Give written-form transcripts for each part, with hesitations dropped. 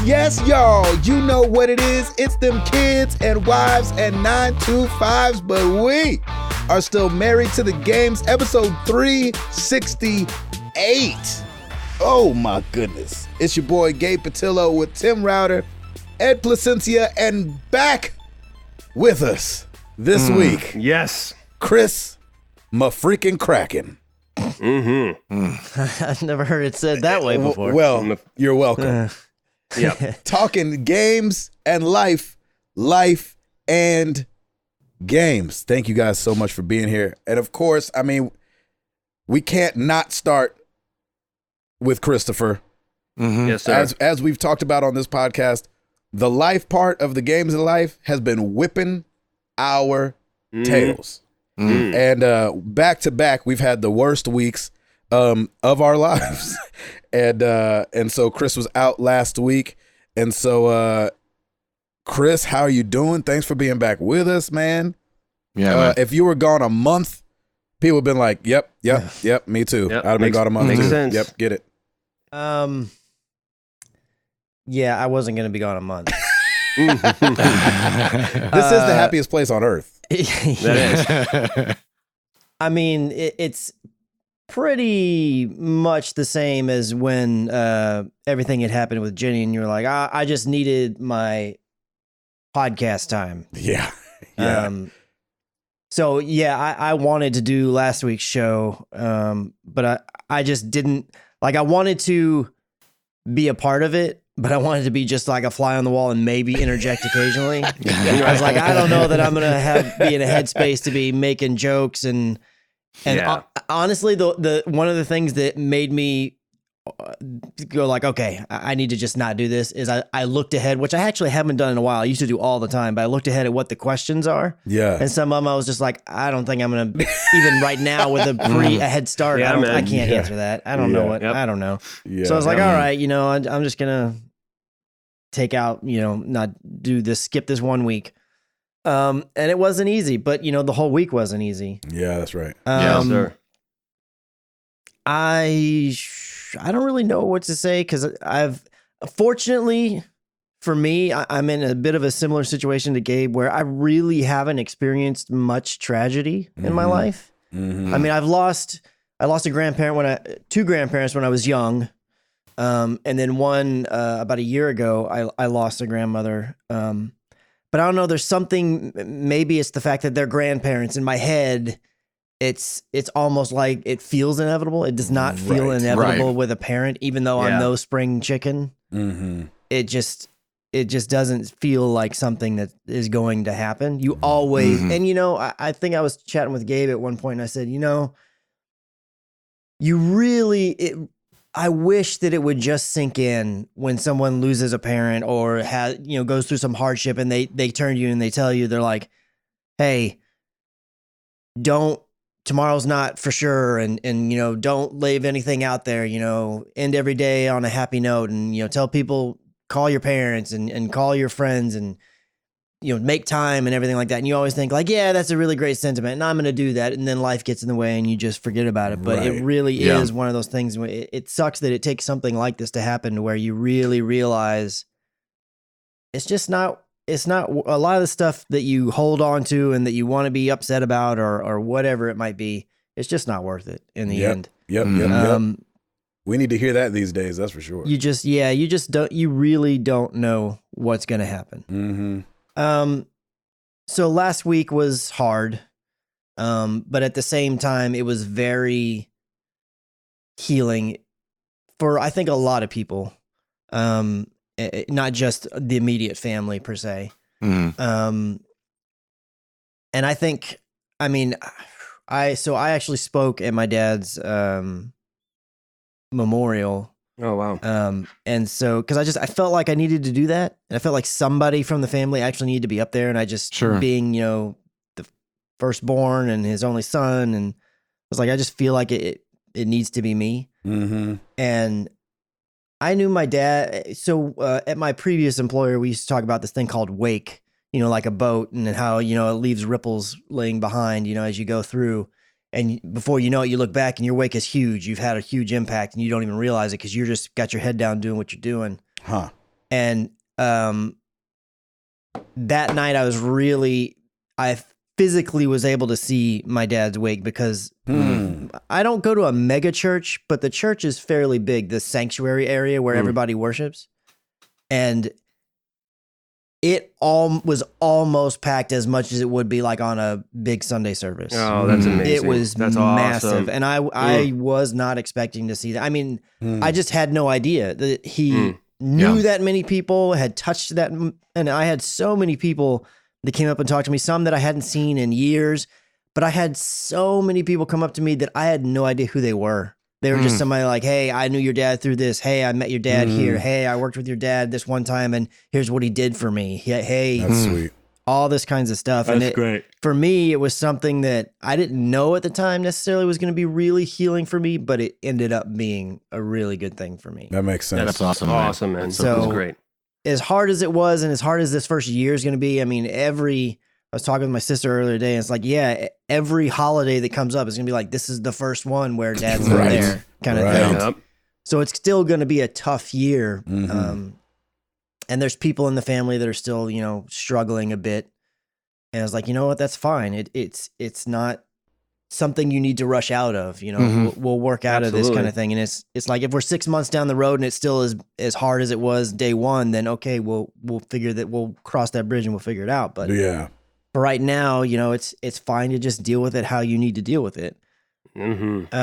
Yes, y'all, you know what it is. It's them kids and wives and 925s, but we are still married to the games. Episode 368. Oh my goodness. It's your boy Gabe Patillo with Tim Router, Ed Placencia, and back with us this week. Yes. Chris Ma-freaking Kraken. I've never heard it said that way before. Well, you're welcome. Yeah. Talking games and life and games. Thank you guys so much for being here. And of course, I mean, we can't not start with Christopher. Yes, sir. As we've talked about on this podcast, the life part of the games in life has been whipping our tails. And back to back, we've had the worst weeks of our lives. And so Chris was out last week. And so Chris, how are you doing? Thanks for being back with us, man. Yeah, man. If you were gone a month, people have been like, yep, me too. Yep, I'd have been gone a month makes too. sense. Yep, get it. Yeah, I wasn't going to be gone a month. This is the happiest place on earth. That is. I mean, it's pretty much the same as when everything had happened with Jenny, and you were like, I just needed my podcast time. Yeah. So yeah, I wanted to do last week's show, but I just didn't. Like, I wanted to be a part of it, but I wanted to be just like a fly on the wall and maybe interject occasionally. I was like, I don't know that I'm gonna be in a headspace to be making jokes and honestly, the one of the things that made me go like, okay, I need to just not do this is I looked ahead, which I actually haven't done in a while. I used to do all the time, but I looked ahead at what the questions are. Yeah. And some of them I was just like, I don't think I'm gonna even right now with a head start. Yeah, I can't answer that. I don't know what. Yep. I don't know. Yeah. So I was like, all right, I'm just gonna take out, not do this, skip this 1 week. And it wasn't easy, but the whole week wasn't easy. Yeah, that's right. Yes, sir. I don't really know what to say because fortunately for me, I'm in a bit of a similar situation to Gabe where I really haven't experienced much tragedy in my life. I mean, I lost a grandparent two grandparents when I was young. And then one, about a year ago, I lost a grandmother. But I don't know, there's something, maybe it's the fact that they're grandparents. In my head, it's almost like it feels inevitable. It does not feel inevitable with a parent, even though I'm no spring chicken. It just doesn't feel like something that is going to happen. You always, and I think I was chatting with Gabe at one point and I said, I wish that it would just sink in when someone loses a parent or goes through some hardship and they turn to you and they tell you, they're like, hey, tomorrow's not for sure. And don't leave anything out there, end every day on a happy note and, tell people, call your parents and call your friends and, make time and everything like that. And you always think like, yeah, that's a really great sentiment and I'm going to do that. And then life gets in the way and you just forget about it. But it really is one of those things where it sucks that it takes something like this to happen to where you really realize it's not a lot of the stuff that you hold on to and that you want to be upset about or whatever it might be. It's just not worth it in the end. Yep. We need to hear that these days. That's for sure. You really don't know what's going to happen. So last week was hard. But at the same time, it was very healing for, I think, a lot of people. Not just the immediate family per se. And I think, I actually spoke at my dad's, memorial. Oh, wow. And so, cause I felt like I needed to do that. And I felt like somebody from the family actually needed to be up there. And I just, being, the firstborn and his only son. And I was like, I just feel like it needs to be me. And I knew my dad. So, at my previous employer, we used to talk about this thing called wake, like a boat and how, it leaves ripples laying behind, as you go through. And before you know it, you look back and your wake is huge. You've had a huge impact and you don't even realize it because you're just got your head down doing what you're doing. And that night I physically was able to see my dad's wake because I don't go to a mega church, but the church is fairly big, the sanctuary area where everybody worships. And it was almost packed as much as it would be like on a big Sunday service. Oh, that's amazing. It was massive. Awesome. And I was not expecting to see that. I mean, I just had no idea that he knew that many people, had touched that. And I had so many people that came up and talked to me, some that I hadn't seen in years, but I had so many people come up to me that I had no idea who they were. They were just somebody like, hey, I knew your dad through this. Hey, I met your dad here. Hey, I worked with your dad this one time and here's what he did for me. Hey, that's sweet. All this kinds of stuff. That's great. For me, it was something that I didn't know at the time necessarily was going to be really healing for me, but it ended up being a really good thing for me. That makes sense. Yeah, that's awesome. Awesome, man. So, that was great. As hard as it was and as hard as this first year is going to be, I mean, I was talking with my sister earlier today, and it's like, yeah, every holiday that comes up is going to be like, this is the first one where dad's not there kind of thing. Yep. So it's still going to be a tough year. And there's people in the family that are still, struggling a bit. And I was like, you know what, that's fine. It's not something you need to rush out of, we'll work out of this kind of thing. And it's like, if we're 6 months down the road and it still is as hard as it was day one, then okay, we'll cross that bridge and we'll figure it out. But yeah. For right now, it's fine to just deal with it how you need to deal with it. And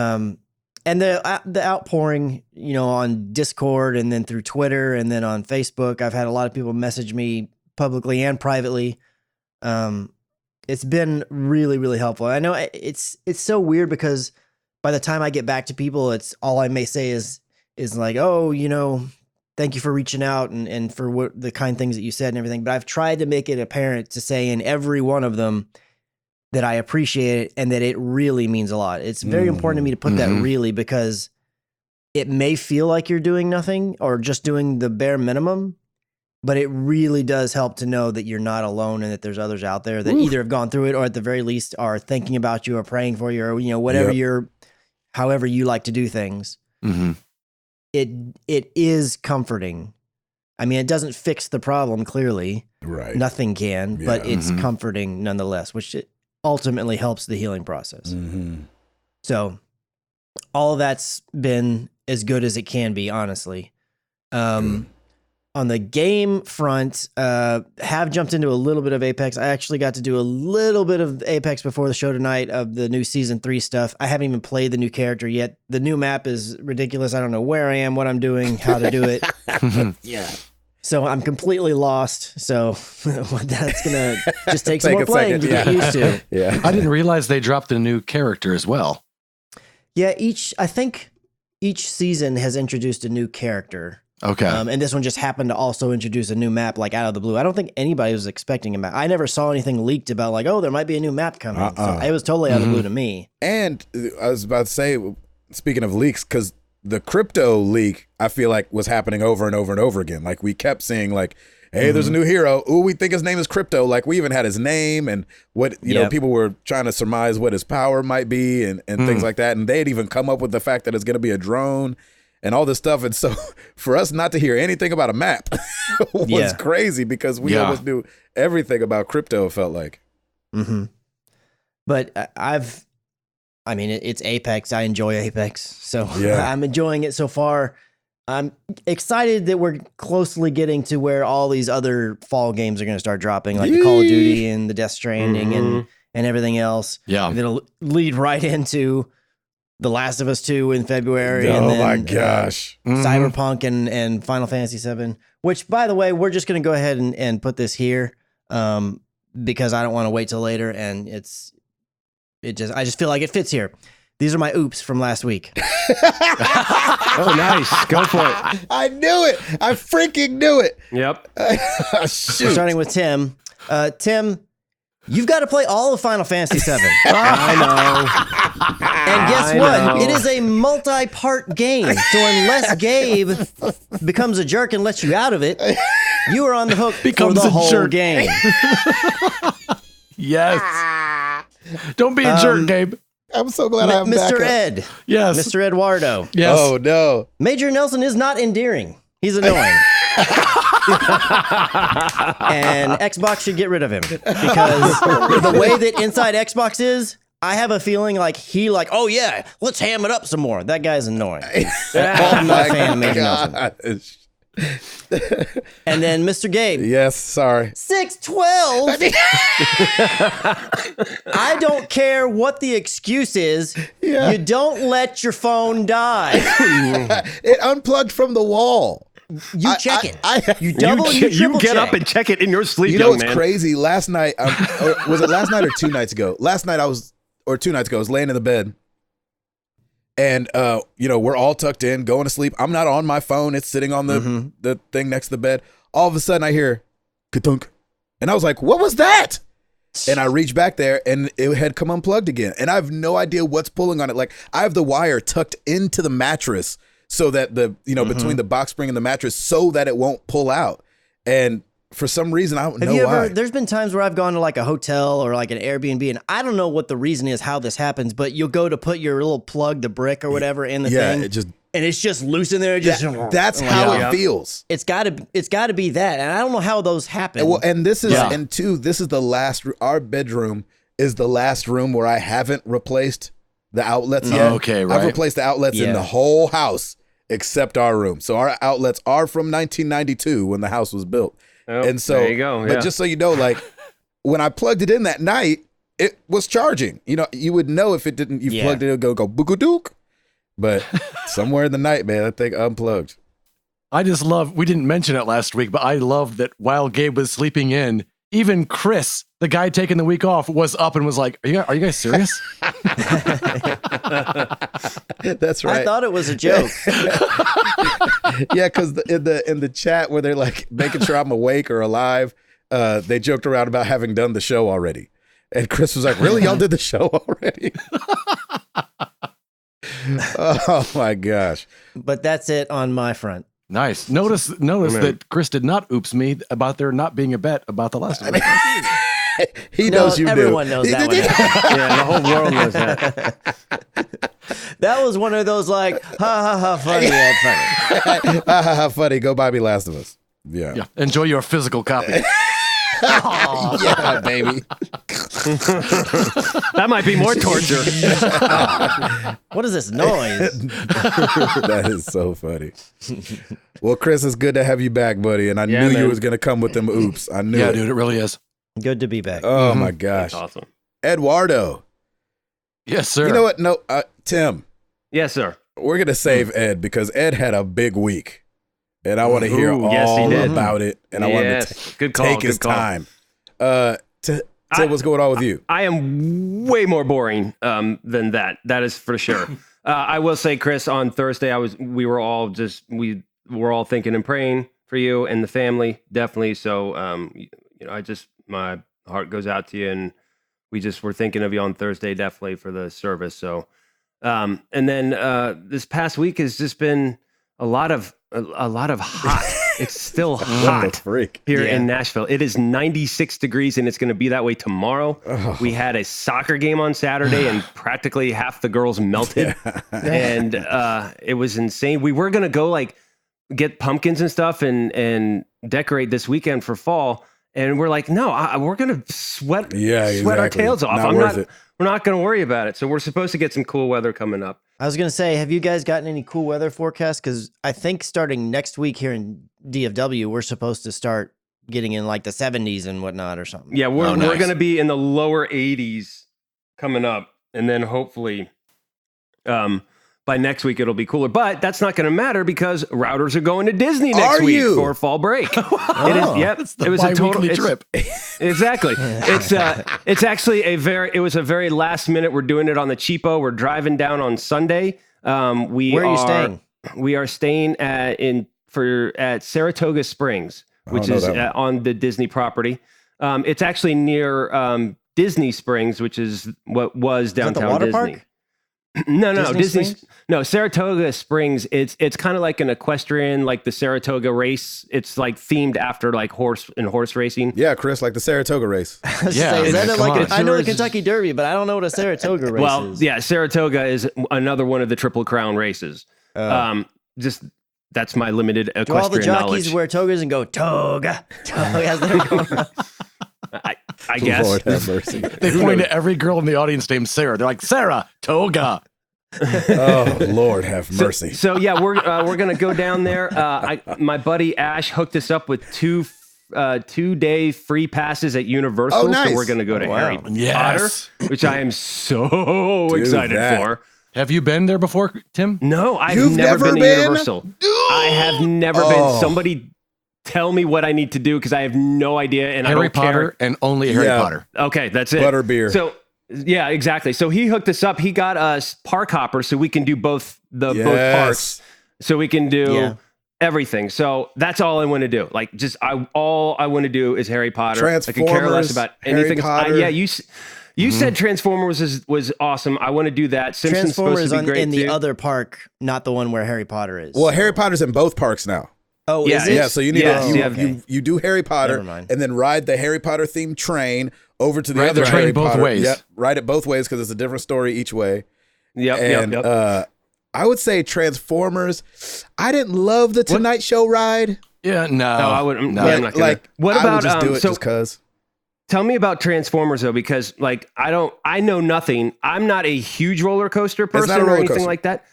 the outpouring, on Discord and then through Twitter and then on Facebook, I've had a lot of people message me publicly and privately. It's been really, really helpful. I know it's so weird because by the time I get back to people, it's all I may say is like, oh, thank you for reaching out and for the kind things that you said and everything. But I've tried to make it apparent to say in every one of them that I appreciate it and that it really means a lot. It's very important to me to put that really, because it may feel like you're doing nothing or just doing the bare minimum, but it really does help to know that you're not alone and that there's others out there that either have gone through it or at the very least are thinking about you or praying for you or, whatever however you like to do things. It is comforting. I mean, it doesn't fix the problem, clearly. Right. Nothing can, but it's comforting nonetheless, which it ultimately helps the healing process. So all of that's been as good as it can be, honestly. On the game front, have jumped into a little bit of Apex. I actually got to do a little bit of Apex before the show tonight of the new Season 3 stuff. I haven't even played the new character yet. The new map is ridiculous. I don't know where I am, what I'm doing, how to do it. Yeah. So I'm completely lost. So that's going to just take some more playing to get used to. Yeah. I didn't realize they dropped a new character as well. Yeah, I think each season has introduced a new character. Okay. And this one just happened to also introduce a new map, like out of the blue. I don't think anybody was expecting a map. I never saw anything leaked about like, oh, there might be a new map coming. So it was totally out of the blue to me. And I was about to say, speaking of leaks, because the crypto leak, I feel like was happening over and over and over again. Like we kept seeing like, hey, there's a new hero. Ooh, we think his name is Crypto. Like we even had his name and what, know, people were trying to surmise what his power might be and things like that. And they had even come up with the fact that it's going to be a drone and all this stuff. And so for us not to hear anything about a map was crazy because we almost knew everything about crypto, it felt like. But it's Apex. I enjoy Apex. So I'm enjoying it so far. I'm excited that we're closely getting to where all these other fall games are going to start dropping, like the Call of Duty and the Death Stranding and everything else. Yeah. That'll lead right into The Last of Us 2 in February. And then, my gosh. Cyberpunk and Final Fantasy 7, which, by the way, we're just going to go ahead and put this here because I don't want to wait till later. And I just feel like it fits here. These are my oops from last week. Oh, nice. Go for it. I knew it. I freaking knew it. Yep. Shoot. Starting with Tim. Tim, you've got to play all of Final Fantasy 7. I know. And guess what? It is a multi-part game. So unless Gabe becomes a jerk and lets you out of it, you are on the hook for the whole game. Yes. Don't be a jerk, Gabe. I'm so glad I'm back. Mr. Ed. Yes. Mr. Eduardo. Yes. Oh, no. Major Nelson is not endearing. He's annoying. And Xbox should get rid of him because the way that Inside Xbox is, I have a feeling like oh yeah, let's ham it up some more. That guy's annoying. I'm not a fan of making nothing. And then Mr. Gabe. Yes, sorry. 612. I don't care what the excuse is. Yeah. You don't let your phone die. It unplugged from the wall. You check it. You You double and you triple get check. up and check it in your sleep, You know young what's man. crazy? Last night, or was it last night or 2 nights ago? Last night or 2 nights ago, I was laying in the bed. And, we're all tucked in, going to sleep. I'm not on my phone. It's sitting on the thing next to the bed. All of a sudden, I hear, ka-dunk. And I was like, what was that? And I reached back there, and it had come unplugged again. And I have no idea what's pulling on it. Like, I have the wire tucked into the mattress so that between the box spring and the mattress so that it won't pull out. And for some reason, I don't know why. There's been times where I've gone to like a hotel or like an Airbnb, and I don't know what the reason is how this happens, but you'll go to put your little plug, the brick or whatever in the thing. And it's just loose in there. That's how it feels. It's got to be that, and I don't know how those happen. Well, and this is this is the last. Our bedroom is the last room where I haven't replaced the outlets yet. Okay, right. I've replaced the outlets in the whole house except our room. So our outlets are from 1992 when the house was built. Oh, and so, there you go. But just so you know, like when I plugged it in that night, it was charging. You would know if it didn't. You plugged it, it would go boo-goo-dook. But somewhere in the night, man, that thing unplugged. I just love, we didn't mention it last week, but I love that while Gabe was sleeping in, even Chris, the guy taking the week off, was up and was like, are you guys serious? That's right. I thought it was a joke. Yeah, because in the chat where they're like making sure I'm awake or alive, they joked around about having done the show already. And Chris was like, really? Y'all did the show already? Oh my gosh. But that's it on my front. Nice. Notice that Chris did not oops me about there not being a bet about the last one. He knows you do. Everyone knows that one. Yeah, the whole world knows that. That was one of those like, ha ha ha, funny, yeah, funny. Ha ha ha, funny. Go buy me Last of Us. Yeah. Enjoy your physical copy. Yeah, baby. That might be more torture. What is this noise? That is so funny. Well, Chris, it's good to have you back, buddy. And I knew you was going to come with them oops. I knew it. Dude, it really is. Good to be back. Oh, my gosh. That's awesome. Eduardo. Yes, sir. You know what? No, Tim. Yes, sir. We're going to save Ed because Ed had a big week. And I want to hear all about it. And I want to take his time. What's going on with you? I am way more boring than that. That is for sure. I will say, Chris, on Thursday, we were all thinking and praying for you and the family, definitely. So, my heart goes out to you, and we just were thinking of you on Thursday, definitely for the service. So, and then this past week has just been a lot of hot. It's still hot here in Nashville. It is 96 degrees, and it's going to be that way tomorrow. Oh. We had a soccer game on Saturday, and practically half the girls melted. And it was insane. We were going to go get pumpkins and stuff and decorate this weekend for fall. And we're like, no, we're going to sweat our tails off. We're not going to worry about it. So we're supposed to get some cool weather coming up. I was going to say, have you guys gotten any cool weather forecasts? Because I think starting next week here in DFW, we're supposed to start getting in like the 70s and whatnot or something. Yeah, we're going to be in the lower 80s coming up. And then hopefully by next week, it'll be cooler. But that's not going to matter because routers are going to Disney next week for fall break. It was a total trip. Exactly. It's actually it was a very last minute. We're doing it on the cheapo. We're driving down on Sunday. Where are you staying? We are staying at Saratoga Springs, which is on the Disney property. It's actually near Disney Springs, which is what was downtown water Disney. Park? No, Saratoga Springs. It's kind of like an equestrian, like the Saratoga race. It's like themed after like horse racing. Yeah, Chris, like the Saratoga race. I know the Kentucky Derby, but I don't know what a Saratoga race is. Well, yeah, Saratoga is another one of the Triple Crown races. Just that's my limited Do all the equestrian jockeys knowledge. wear togas and go toga as they're going around? I guess. Lord have mercy. They point to every girl in the audience named Sarah. They're like, Sarah, toga. Oh, Lord have mercy. So yeah, we're gonna go down there. My buddy Ash hooked us up with 2-day free passes at Universal. Oh, nice. So we're gonna go to Harry Yes. Potter, which I am so excited for. Have you been there before, Tim? No, I've You've never been to been? Universal. I have never been. Somebody tell me what I need to do because I have no idea. And Harry I don't Potter care. and only Harry Potter. Okay, that's it. Butterbeer. So yeah, exactly. So he hooked us up. He got us park hoppers so we can do both both parks. So we can do everything. So that's all I want to do. Like just all I want to do is Harry Potter. I could care less about anything. You said Transformers was awesome. I want to do that. Simpsons Transformers supposed to be great in too. the other park, not the one where Harry Potter is. Well, Harry Potter's in both parks now. Oh, Yeah, is it? Yeah, so you need you do Harry Potter Never mind. and then ride the Harry Potter themed train over to the Ride other the train Harry both Potter. ways. Yep, ride it both ways because it's a different story each way. Yep. I would say Transformers. I didn't love the Tonight Show ride. Yeah, no. I wouldn't. No. Yeah, I'm not gonna. Like, What I about would just do it so just because. tell me about Transformers though, because like I know nothing. I'm not a huge roller coaster person not a or roller anything coaster. like that.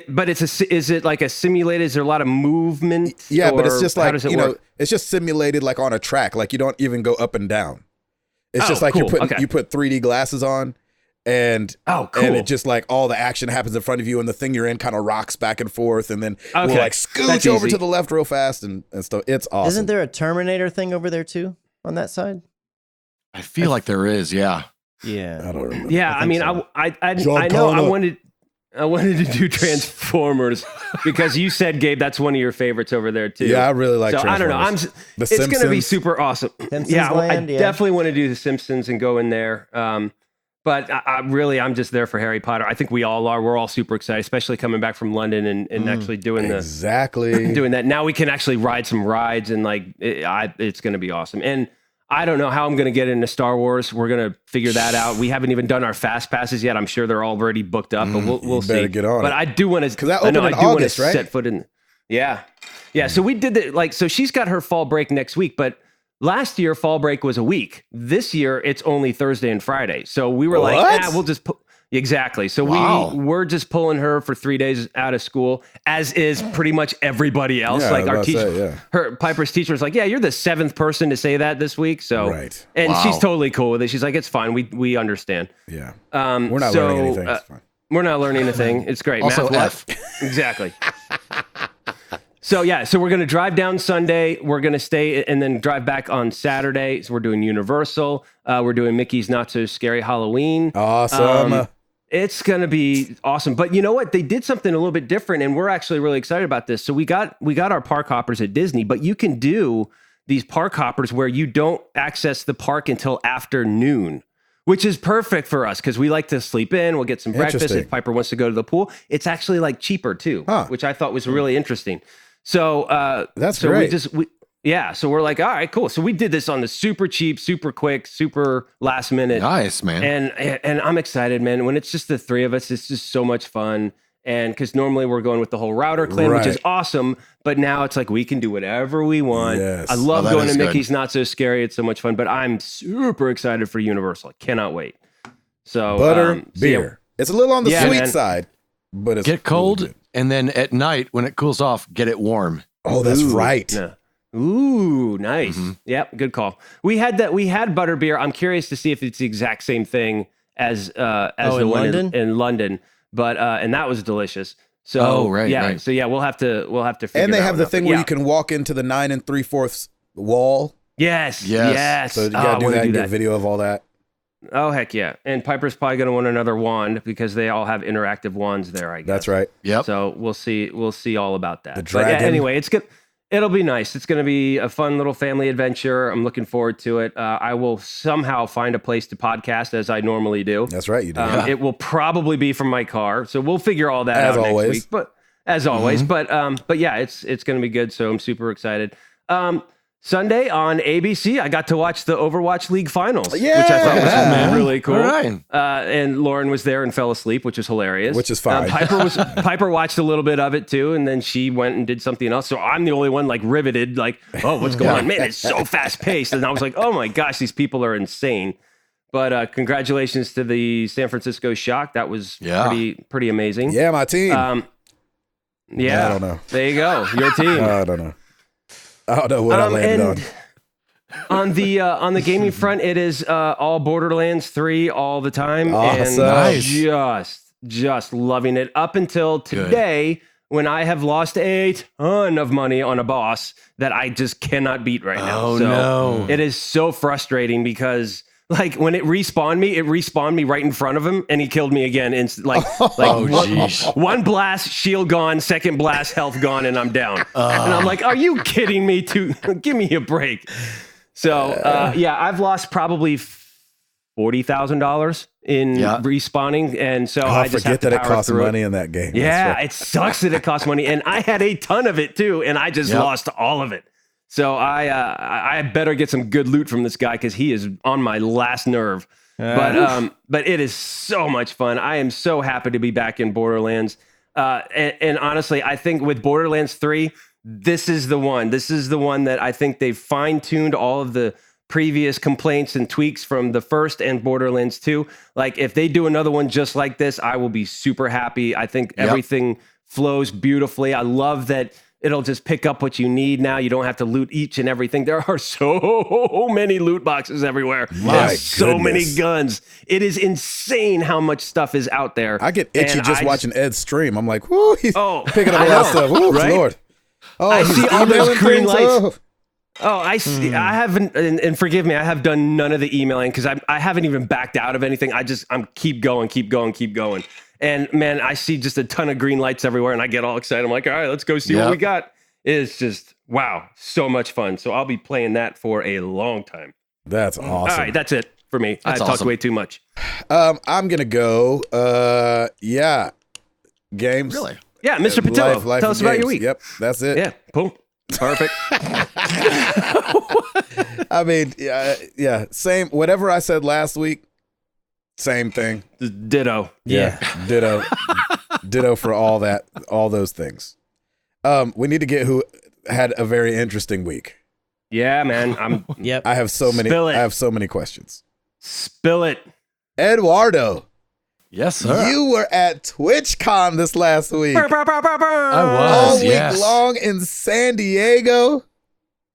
But is it like a simulated? Is there a lot of movement? Yeah, but it's or just how like, does it you work? know, it's just simulated like on a track. Like you don't even go up and down. It's Oh, just like cool. you put 3D glasses on and Oh, cool. and it just like all the action happens in front of you and the thing you're in kind of rocks back and forth and then we'll Okay. like scooch That's over easy. to the left real fast and stuff. It's awesome. Isn't there a Terminator thing over there too on that side? I feel like there is, yeah. Yeah. I don't remember. Yeah, I mean, so. I John know Connor. I wanted to do Transformers because you said, Gabe, that's one of your favorites over there too. Yeah, I really like So I don't know. Transformers. The It's going to be Simpsons. super awesome. Simpsons yeah, Land, I yeah. definitely want to do the Simpsons and go in there. But I'm just there for Harry Potter. I think we all are. We're all super excited, especially coming back from London and actually doing Exactly. doing that. Now we can actually ride some rides and like it's going to be awesome. And I don't know how I'm going to get into Star Wars. We're going to figure that out. We haven't even done our fast passes yet. I'm sure they're already booked up, but we'll see. better get on But it. I do want to, 'Cause that opened in August, right? set foot in. Yeah. Yeah. So we did that. So she's got her fall break next week, but last year fall break was a week. This year it's only Thursday and Friday. So we were What? like, we'll just put. Exactly. So Wow. we're just pulling her for 3 days out of school, as is pretty much everybody else. Yeah, I like was our about to teacher, say, yeah. her Piper's teacher was like, "Yeah, you're the 7th person to say that this week." So, Right. and Wow. she's totally cool with it. She's like, "It's fine. We understand." Yeah. We're We're not learning anything. It's fine. We're not learning anything. It's great. Also Math, what? Exactly. So yeah, so we're gonna drive down Sunday. We're gonna stay and then drive back on Saturday. So we're doing Universal. We're doing Mickey's Not So Scary Halloween. Awesome. It's going to be awesome. But you know what? They did something a little bit different, and we're actually really excited about this. So we got our park hoppers at Disney, but you can do these park hoppers where you don't access the park until afternoon, which is perfect for us because we like to sleep in. We'll get some breakfast. Interesting. If Piper wants to go to the pool, it's actually like cheaper too, Huh. which I thought was really interesting. So That's so great. Yeah, so we're like, all right, cool. So we did this on the super cheap, super quick, super last minute. Nice, man. And I'm excited, man. When it's just the three of us, it's just so much fun. And because normally we're going with the whole router clan, which is Right. awesome. But now it's like we can do whatever we want. Yes. I love that going is to good. Mickey's Not So Scary. It's so much fun. But I'm super excited for Universal. I cannot wait. So Butter so beer. It's a little on the Yeah, sweet man. side, but it's Get cold, really good. and then at night, when it cools off, get it warm. Oh, that's Ooh, right. yeah. Ooh, nice. Mm-hmm. Yep, good call. We had butterbeer. I'm curious to see if it's the exact same thing as the in one London? in London. But and that was delicious. So Oh, right, yeah. right. So yeah, we'll have to figure And they that have one the out. thing But where yeah. you can walk into the 9 3/4 wall. Yes. Yes. So you Oh, gotta I do wanna that and get a video of all that. Oh heck yeah! And Piper's probably going to want another wand because they all have interactive wands there. I guess That's right. Yep. So we'll see all about that. The But yeah, dragon. anyway, it's good. It'll be nice. It's going to be a fun little family adventure. I'm looking forward to it. I will somehow find a place to podcast as I normally do. That's right. You do. It will probably be from my car, so we'll figure all that As out always. next week. But as always, but yeah, it's going to be good. So I'm super excited. Sunday on ABC, I got to watch the Overwatch League finals, Yeah. which I thought was man. really cool. All right. And Lauren was there and fell asleep, which is hilarious. Which is fine. Piper watched a little bit of it too, and then she went and did something else. So I'm the only one like riveted, like, oh, what's going on? Man, it's so fast paced. And I was like, oh my gosh, these people are insane. But congratulations to the San Francisco Shock. That was pretty amazing. Yeah, my team. Yeah, I don't know. There you go, your team. I don't know. I don't know what I landed on. On the gaming front, it is all Borderlands 3 all the time, Awesome. and Nice. just loving it up until today, when I have lost a ton of money on a boss that I just cannot beat right now. Oh, So no. it is so frustrating because when it respawned me right in front of him, and he killed me again. One blast, shield gone, second blast, health gone, and I'm down. And I'm like, are you kidding me? Give me a break. So I've lost probably $40,000 in respawning, and so I just have forget to that it power costs through money in that game. Yeah, That's right. it sucks that it costs money, and I had a ton of it too, and I just lost all of it. So I better get some good loot from this guy because he is on my last nerve. But it is so much fun. I am so happy to be back in Borderlands. And honestly, I think with Borderlands 3, this is the one. This is the one that I think they've fine-tuned all of the previous complaints and tweaks from the first and Borderlands 2. Like, if they do another one just like this, I will be super happy. I think everything flows beautifully. I love that it'll just pick up what you need now. You don't have to loot each and everything. There are so many loot boxes everywhere. There's so many guns. It is insane how much stuff is out there. I get itchy And just watching Ed's stream. I'm like, whoo, he's picking up a I lot of know, stuff. Woo, right? Lord. Oh, I he's see all those emailing green things? lights. Oh. I see. I haven't, and forgive me, I have done none of the emailing because I haven't even backed out of anything. I'm keep going. And man, I see just a ton of green lights everywhere, and I get all excited. I'm like, all right, let's go see what we got. It's just, wow, so much fun. So I'll be playing that for a long time. That's awesome. All right, that's it for me. I talked way too much. I'm going to go, games. Really? Yeah, Mr. Patillo, Life tell us and about your games. week. Yep, that's it. Yeah, boom. Perfect. I mean, yeah, same. Whatever I said last week, same thing. Ditto. Yeah, ditto. Ditto for all those things. We need to get who had a very interesting week. Yeah, man. I have so many. Spill it. I have so many questions. Spill it. Eduardo, Yes, sir. you were at TwitchCon this last week. I All was. week Yes. long in San Diego,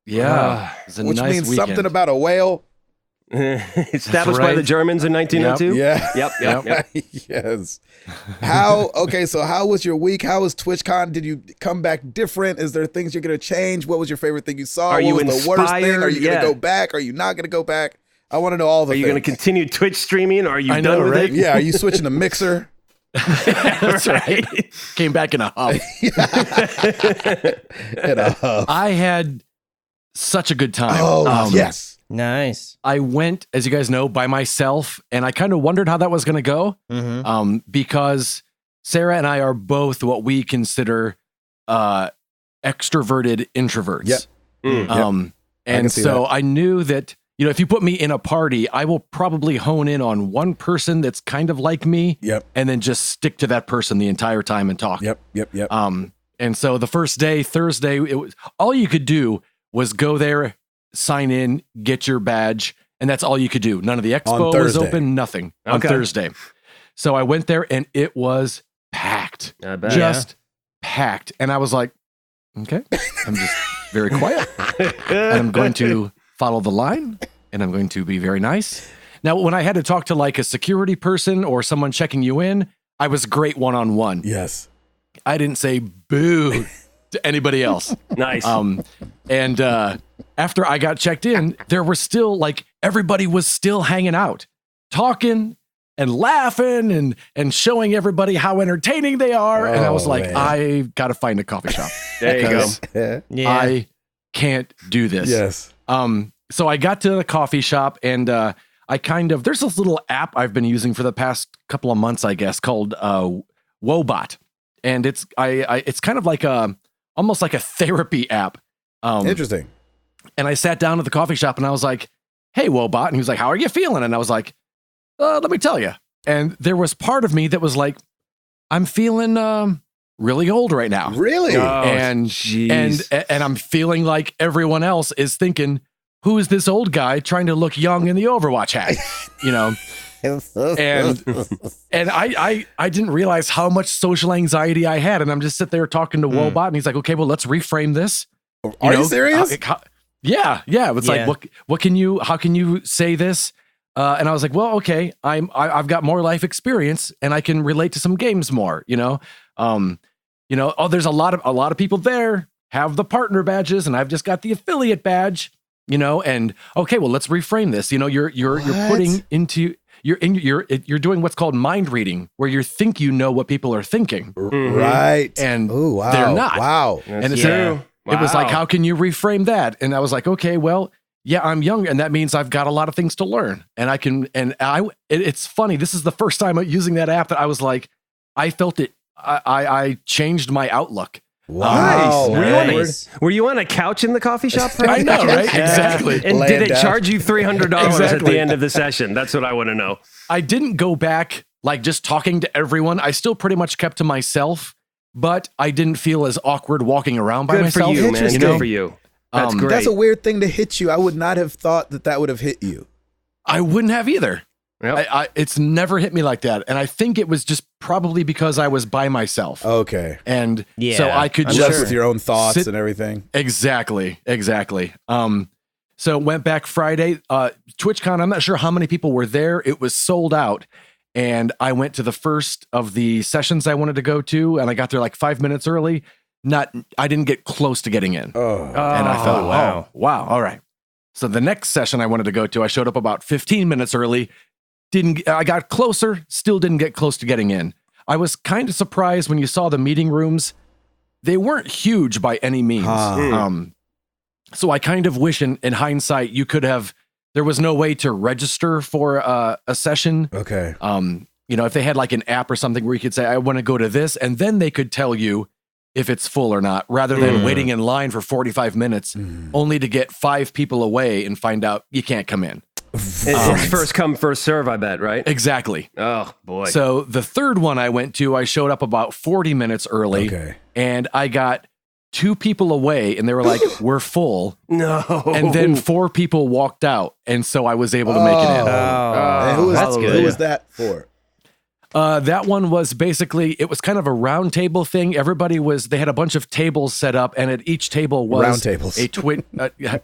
Yeah. It was a which nice means weekend. something about a whale. Established by right. the Germans in 1902. Yeah. Yep. Yes. So how was your week? How was TwitchCon? Did you come back different? Is there things you're going to change? What was your favorite thing you saw? Are you what was the worst thing? inspired? Are you going Yeah. to go back? Are you not going to go back? I want to know all the Are you things. going to continue Twitch streaming? Or are you I done know, with right? it? Yeah, are you switching to Mixer? That's right. Came back in a huff. In a huff. I had such a good time. Oh, yes. Nice. I went, as you guys know, by myself, and I kind of wondered how that was going to go, because Sarah and I are both what we consider extroverted introverts. Yep. can And see so that. I knew that, if you put me in a party, I will probably hone in on one person that's kind of like me, Yep. and then just stick to that person the entire time and talk. Yep. And so the first day, Thursday, it was all you could do was go there, sign in, get your badge, and that's all you could do. None of the expo was Thursday. open, nothing on Okay. Thursday. So I went there and it was packed, I bet. just packed. And I was like, okay, I'm just very quiet, and I'm going to follow the line, and I'm going to be very nice. Now, when I had to talk to like a security person or someone checking you in, I was great one-on-one. Yes. I didn't say boo to anybody else. Nice. And after I got checked in, there were still everybody was still hanging out, talking and laughing and showing everybody how entertaining they are. And I was like, man. I got to find a coffee shop. There you go. because Yeah. I can't do this. Yes. So I got to the coffee shop and there's this little app I've been using for the past couple of months, I guess, called Wobot. And it's kind of like almost like a therapy app. Interesting. And I sat down at the coffee shop and I was like, hey, Wobot. And he was like, how are you feeling? And I was like, let me tell you. And there was part of me that was like, I'm feeling really old right now. Really? And I'm feeling like everyone else is thinking, who is this old guy trying to look young in the Overwatch hat? You know? and I didn't realize how much social anxiety I had. And I'm just sitting there talking to Wobot and he's like, okay, well, let's reframe this. Are you serious? Yeah. It's like, how can you say this? And I was like, well, okay, I've got more life experience and I can relate to some games more, there's a lot of people there have the partner badges and I've just got the affiliate badge, and okay, well, let's reframe this. You're putting into, you're doing what's called mind reading, where you think what people are thinking. Right. And wow. They're not. Wow. And it's true. It was like, how can you reframe that? And I was like, okay, well, yeah, I'm young, and that means I've got a lot of things to learn. And it's funny. This is the first time using that app that I was like, I felt it. I changed my outlook. Wow. Nice. Were you on a couch in the coffee shop? I know, right? Exactly. And Laying did it down. charge you $300 at the end of the session? That's what I want to know. I didn't go back like just talking to everyone. I still pretty much kept to myself, but I didn't feel as awkward walking around by myself. Good for you, man. Good for you. That's great. That's a weird thing to hit you. I would not have thought that would have hit you. I wouldn't have either. Yep. It's never hit me like that. And I think it was just probably because I was by myself. Okay. And so I could just just with your own thoughts and everything. Exactly. So went back Friday, TwitchCon. I'm not sure how many people were there. It was sold out. And I went to the first of the sessions I wanted to go to, and I got there like 5 minutes early. I didn't get close to getting in. And I thought, wow. All right. So the next session I wanted to go to, I showed up about 15 minutes early. I got closer, still didn't get close to getting in. I was kind of surprised when you saw the meeting rooms. They weren't huge by any means. So I kind of wish in hindsight, there was no way to register for a session. Okay. If they had like an app or something where you could say, I want to go to this, and then they could tell you if it's full or not, rather than waiting in line for 45 minutes only to get 5 people away and find out you can't come in. It's first come, first serve, I bet, right? Exactly. Oh, boy. So the third one I went to, I showed up about 40 minutes early, and I got 2 people away, and they were like, we're full. No. And then 4 people walked out, and so I was able to make it in. And who was that for? That one was basically, it was kind of a round table thing. They had a bunch of tables set up, and at each table was round tables.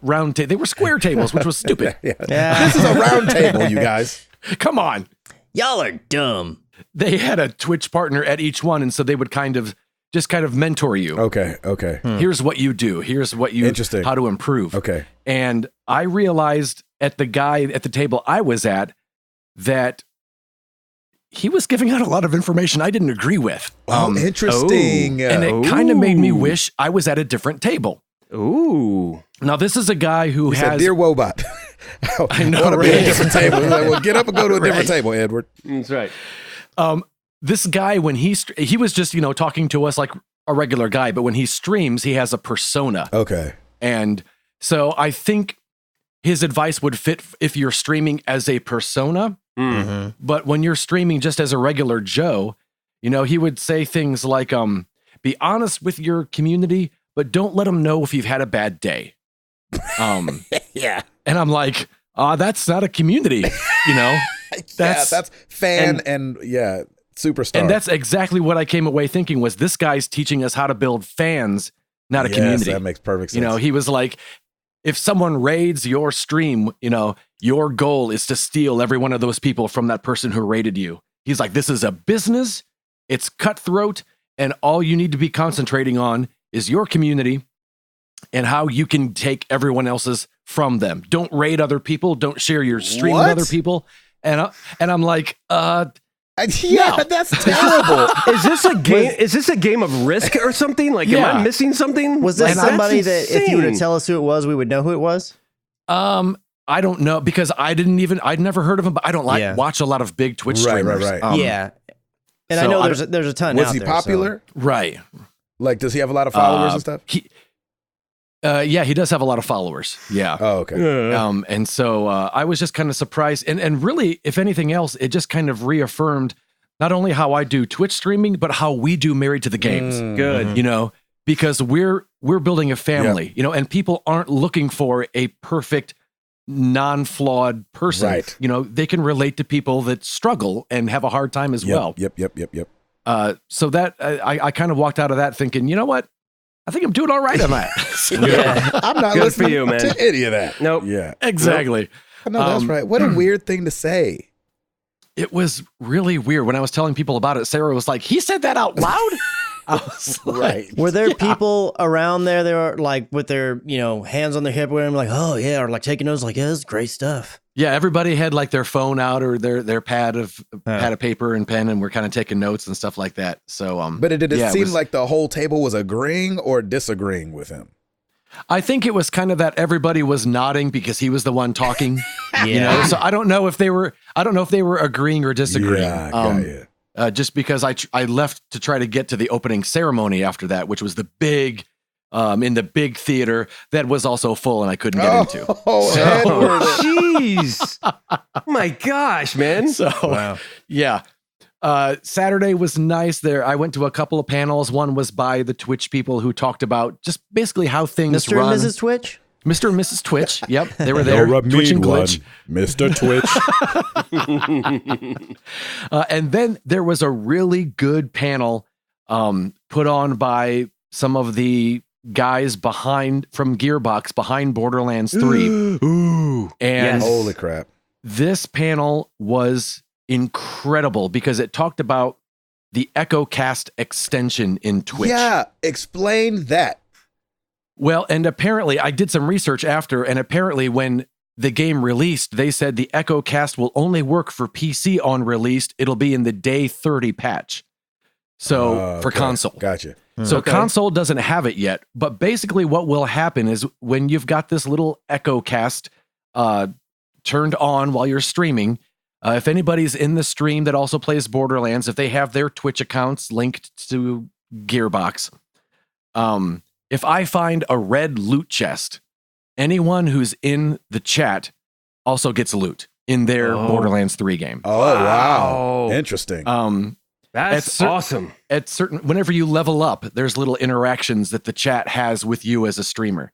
round table. They were square tables, which was stupid. This is a round table, you guys. Come on. Y'all are dumb. They had a Twitch partner at each one, and so they would kind of mentor you. Okay. Here's what you do. Here's what Interesting. How to improve. Okay. And I realized at the guy at the table I was at that he was giving out a lot of information I didn't agree with. Interesting. And it kind of made me wish I was at a different table. Ooh. Now, this is a guy who said, Dear Wobot, I want to be at a different table. He's like, well, get up and go to a different table, Edward. That's right. This guy, when he was just, talking to us like a regular guy, but when he streams, he has a persona. Okay. And so I think his advice would fit if you're streaming as a persona. But when you're streaming just as a regular Joe, he would say things like, be honest with your community, but don't let them know if you've had a bad day. Yeah. And I'm like, that's not a community, That's fan and superstar. And that's exactly what I came away thinking was this guy's teaching us how to build fans, not a community. That makes perfect sense. He was like, if someone raids your stream, your goal is to steal every one of those people from that person who raided you. He's like, this is a business. It's cutthroat. And all you need to be concentrating on is your community and how you can take everyone else's from them. Don't raid other people. Don't share your stream with other people. And I'm like, yeah, that's terrible. Is this a game? Is this a game of Risk or something? Like, am I missing something? Was this somebody that if you were to tell us who it was, we would know who it was? I don't know because I'd never heard of him, but I don't watch a lot of big Twitch streamers. Right. And so I know there's a ton. Was he popular? Right. Like, does he have a lot of followers and stuff? Yeah, he does have a lot of followers. Yeah. Oh, okay. And so I was just kind of surprised. And really, if anything else, it just kind of reaffirmed not only how I do Twitch streaming, but how we do Married to the Games. Good. You know, because we're building a family, you know, and people aren't looking for a perfect, non-flawed person. Right. You know, they can relate to people that struggle and have a hard time as well. Yep. So that I kind of walked out of that thinking, you know what? I think I'm doing all right on that. I'm not Good listening for you, man. to any of that. Nope. Yeah. Exactly. No, that's right. What a weird thing to say. It was really weird when I was telling people about it. Sarah was like, "He said that out loud." I was like, Right. Were there people around there that were like with their, you know, hands on their hip where I'm like, oh yeah, or like taking notes like, yeah, this is great stuff. Yeah, everybody had like their phone out or their pad of paper and pen, and we're kind of taking notes and stuff like that. So, But did it yeah, seem like the whole table was agreeing or disagreeing with him? I think it was kind of that everybody was nodding because he was the one talking. You know, so I don't know if they were agreeing or disagreeing. Yeah, got you. Just because I left to try to get to the opening ceremony after that, which was the big, in the big theater that was also full and I couldn't get into. Oh, Edward. Jeez. Oh my gosh, man. So, yeah. Saturday was nice there. I went to a couple of panels. One was by the Twitch people who talked about just basically how things Mr. run. and Mrs. Twitch? Mr. and Mrs. Twitch. Yep. They were there. Twitch and Glitch. Mr. Twitch. And then there was a really good panel put on by some of the guys from Gearbox behind Borderlands 3. Ooh. And Holy crap. this panel was incredible because it talked about the EchoCast extension in Twitch. Yeah, explain that. Well, and apparently I did some research after, and apparently when the game released, they said the EchoCast will only work for PC on released. It'll be in the day 30 patch. So for console. Gotcha. So console doesn't have it yet, but basically what will happen is when you've got this little EchoCast turned on while you're streaming, if anybody's in the stream that also plays Borderlands, if they have their Twitch accounts linked to Gearbox, if I find a red loot chest, anyone who's in the chat also gets loot in their Borderlands 3 game. Oh, wow. Interesting. That's awesome. Whenever you level up, there's little interactions that the chat has with you as a streamer.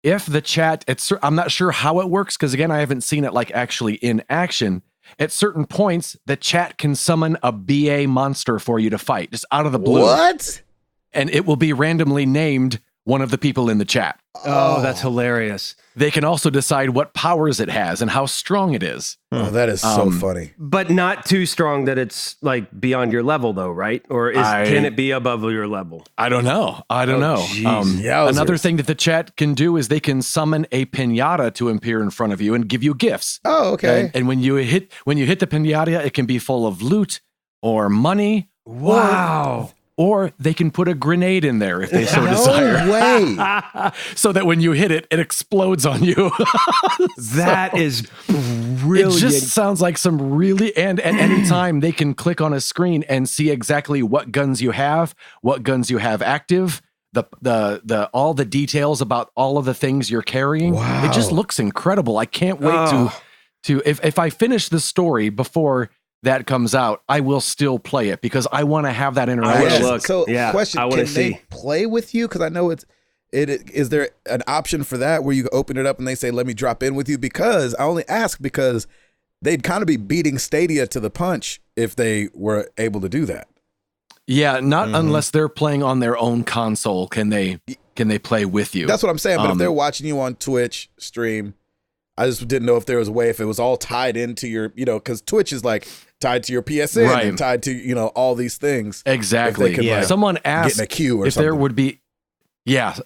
If the chat, I'm not sure how it works because again, I haven't seen it like actually in action. At certain points, the chat can summon a BA monster for you to fight, just out of the blue. What? And it will be randomly named one of the people in the chat. Oh, that's hilarious. They can also decide what powers it has and how strong it is. Oh, that is so funny. But not too strong that it's like beyond your level though, right? Or can it be above your level? I don't know. Another thing that the chat can do is they can summon a pinata to appear in front of you and give you gifts. Oh, okay. And when you hit the pinata, it can be full of loot or money. Wow. Or they can put a grenade in there if they so desire. No way. So that when you hit it, it explodes on you. That is brilliant. It just sounds like some really, and at any time they can click on a screen and see exactly what guns you have active, all the details about all of the things you're carrying. Wow. It just looks incredible. I can't wait to if I finish the story before that comes out, I will still play it because I want to have that interaction. Question: Can they play with you? Because I know is there an option for that where you open it up and they say, "Let me drop in with you"? Because I only ask because they'd kind of be beating Stadia to the punch if they were able to do that. Yeah, not unless they're playing on their own console. Can they play with you? That's what I'm saying. But if they're watching you on Twitch stream, I just didn't know if there was a way, if it was all tied into your, because Twitch is like tied to your PSN and tied to, all these things. Exactly. Could, someone asked get in a queue or if something. there would be,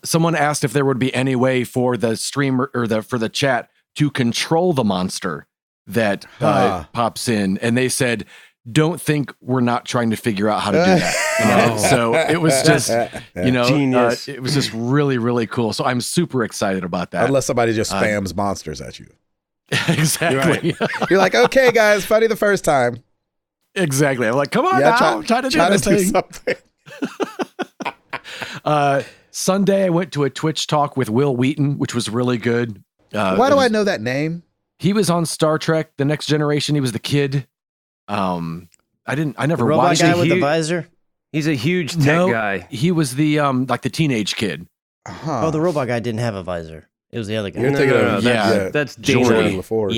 someone asked if there would be any way for the streamer or for the chat to control the monster that pops in. And they said, don't think we're not trying to figure out how to do that. So it was just, genius. It was just really, really cool. So I'm super excited about that. Unless somebody just spams monsters at you. Exactly. Right. You're like, okay, guys, funny the first time. Exactly. I'm like, come on now, try to do this thing. Something. Sunday, I went to a Twitch talk with Will Wheaton, which was really good. Why do I know that name? He was on Star Trek: The Next Generation. He was the kid. I never The robot watched guy it. with the visor. He's a huge tech guy. He was the like the teenage kid. Oh, the robot guy didn't have a visor. It was the other guy. You're thinking of That's Jordan Dana. LaForge.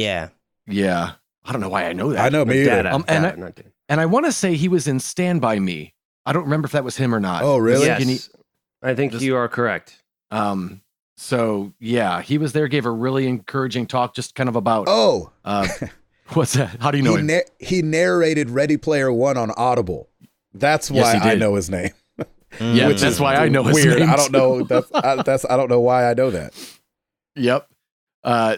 Yeah. I don't know why I know that. I know me either. And I want to say he was in Stand By Me. I don't remember if that was him or not. Oh, really? Yes. I think you are correct. So yeah, he was there, gave a really encouraging talk, just kind of about. Oh, what's that? How do you know him? He narrated Ready Player One on Audible. That's why I know his name. Yeah, that's why I know his weird. name. I don't know. I don't know why I know that. Yep.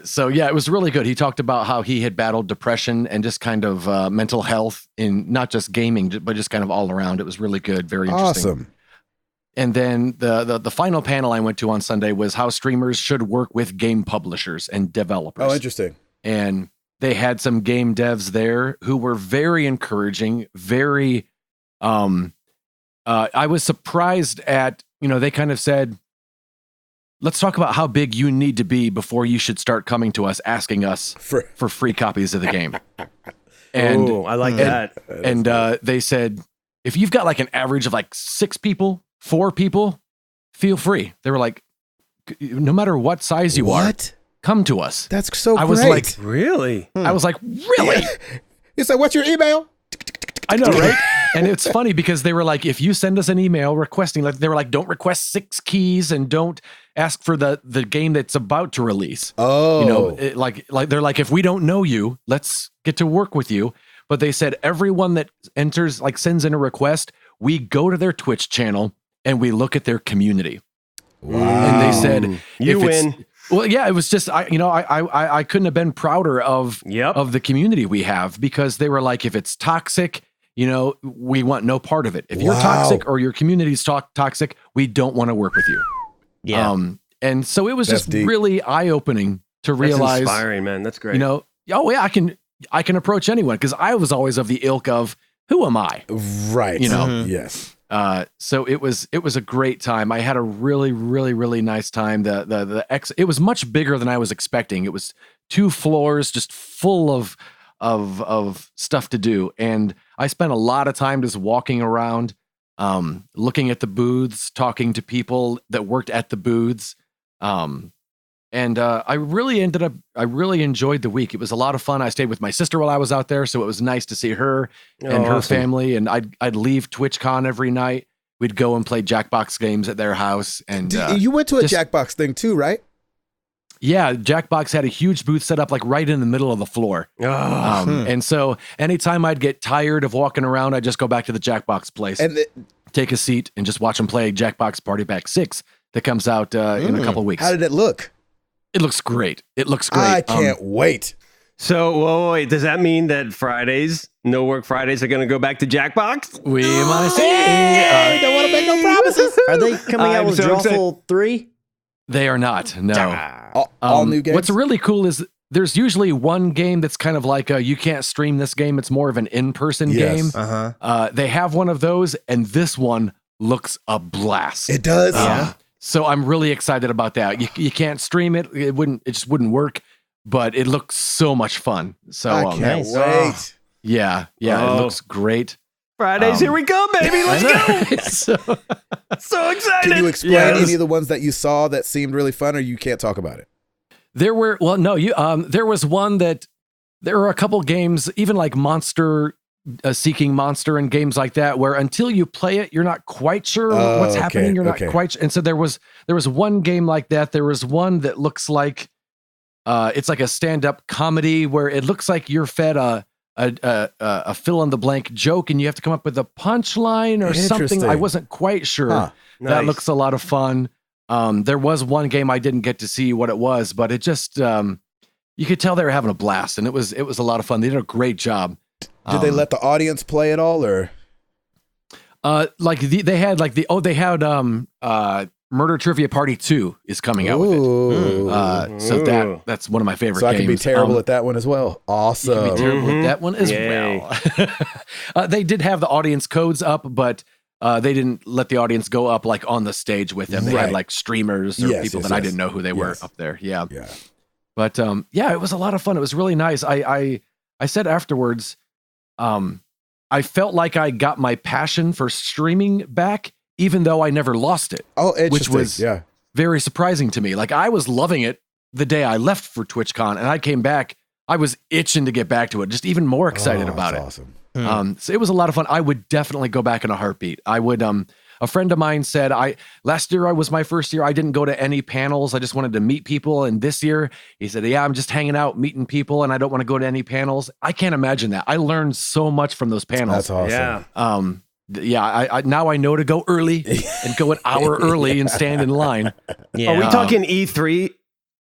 So yeah, it was really good. He talked about how he had battled depression and just kind of mental health in not just gaming, but just kind of all around. It was really good. Very interesting. Awesome. And then the final panel I went to on Sunday was how streamers should work with game publishers and developers. Oh, interesting. And they had some game devs there who were very encouraging, very I was surprised at, they kind of said, let's talk about how big you need to be before you should start coming to us, asking us for free copies of the game. And I like that. And they said, if you've got like an average of like 6 people, 4 people, feel free. They were like, no matter what size you are, come to us. That's so great. I was like, really? I was like, really? Yeah. It's like, what's your email? I know, right? And it's funny because they were like, if you send us an email requesting, like they were like, don't request 6 keys and don't ask for the game that's about to release. Oh, like they're like, if we don't know you, let's get to work with you. But they said everyone that enters, like sends in a request, we go to their Twitch channel and we look at their community. Wow. And they said, you win. Well, yeah, it was just I couldn't have been prouder of the community we have, because they were like, if it's toxic, we want no part of it. If you're toxic or your community's toxic, we don't want to work with you. Yeah. And so it was just really eye-opening to realize. That's inspiring, man. That's great. Oh yeah, I can approach anyone, because I was always of the ilk of, who am I? Right. Yes. So it was a great time. I had a really, really, really nice time. It was much bigger than I was expecting. It was 2 floors just full of stuff to do. And I spent a lot of time just walking around, looking at the booths, talking to people that worked at the booths. And I really enjoyed the week. It was a lot of fun. I stayed with my sister while I was out there, so it was nice to see her and her family. And I'd leave TwitchCon every night. We'd go and play Jackbox games at their house. And you went to a Jackbox thing too, right? Yeah, Jackbox had a huge booth set up like right in the middle of the floor. And so anytime I'd get tired of walking around, I'd just go back to the Jackbox place and take a seat and just watch them play Jackbox Party Pack 6 that comes out in a couple weeks. How did it look? It looks great. I can't wait. So, wait, does that mean that Fridays, No Work Fridays, are going to go back to Jackbox? We might see. Don't want to make no promises. Are they coming out with Drawful 3? They are not. No. All new games. What's really cool is there's usually one game that's kind of like you can't stream this game. It's more of an in-person game. They have one of those, and this one looks a blast. It does. Yeah. So I'm really excited about that. You can't stream it. It just wouldn't work, but it looks so much fun. So I can't wait. Yeah. It looks great. Fridays, here we go, baby. Let's go. So excited. Can you explain any of the ones that you saw that seemed really fun, or you can't talk about it? There were, there was one that there were a couple games, even like Seeking Monster and games like that, where until you play it, you're not quite sure what's happening. You're not quite. And so there was one game like that. There was one that looks like it's like a stand-up comedy where it looks like you're fed a fill in the blank joke and you have to come up with a punchline or something. I wasn't quite sure. That Nice. looks a lot of fun. There was one game I didn't get to see what it was, but it just you could tell they were having a blast, and it was a lot of fun. They did a great job. Did they let the audience play at all, or they had Murder Trivia Party 2 is coming out with it. So that's one of my favorite games. So I can be terrible at that one as well. Awesome. You can be terrible at that one as well. They did have the audience codes up, but they didn't let the audience go up like on the stage with them. They had like streamers or people that I didn't know who they were up there. Yeah. But it was a lot of fun. It was really nice. I said afterwards, I felt like I got my passion for streaming back, even though I never lost it. Oh, which was very surprising to me. Like I was loving it the day I left for TwitchCon, and I came back. I was itching to get back to it, just even more excited about it. Awesome. So it was a lot of fun. I would definitely go back in a heartbeat. I would. A friend of mine said, last year was my first year. I didn't go to any panels. I just wanted to meet people. And this year, he said, I'm just hanging out, meeting people, and I don't want to go to any panels. I can't imagine that. I learned so much from those panels. That's awesome. I now I know to go early and go an hour early and stand in line. Yeah. Are we talking E3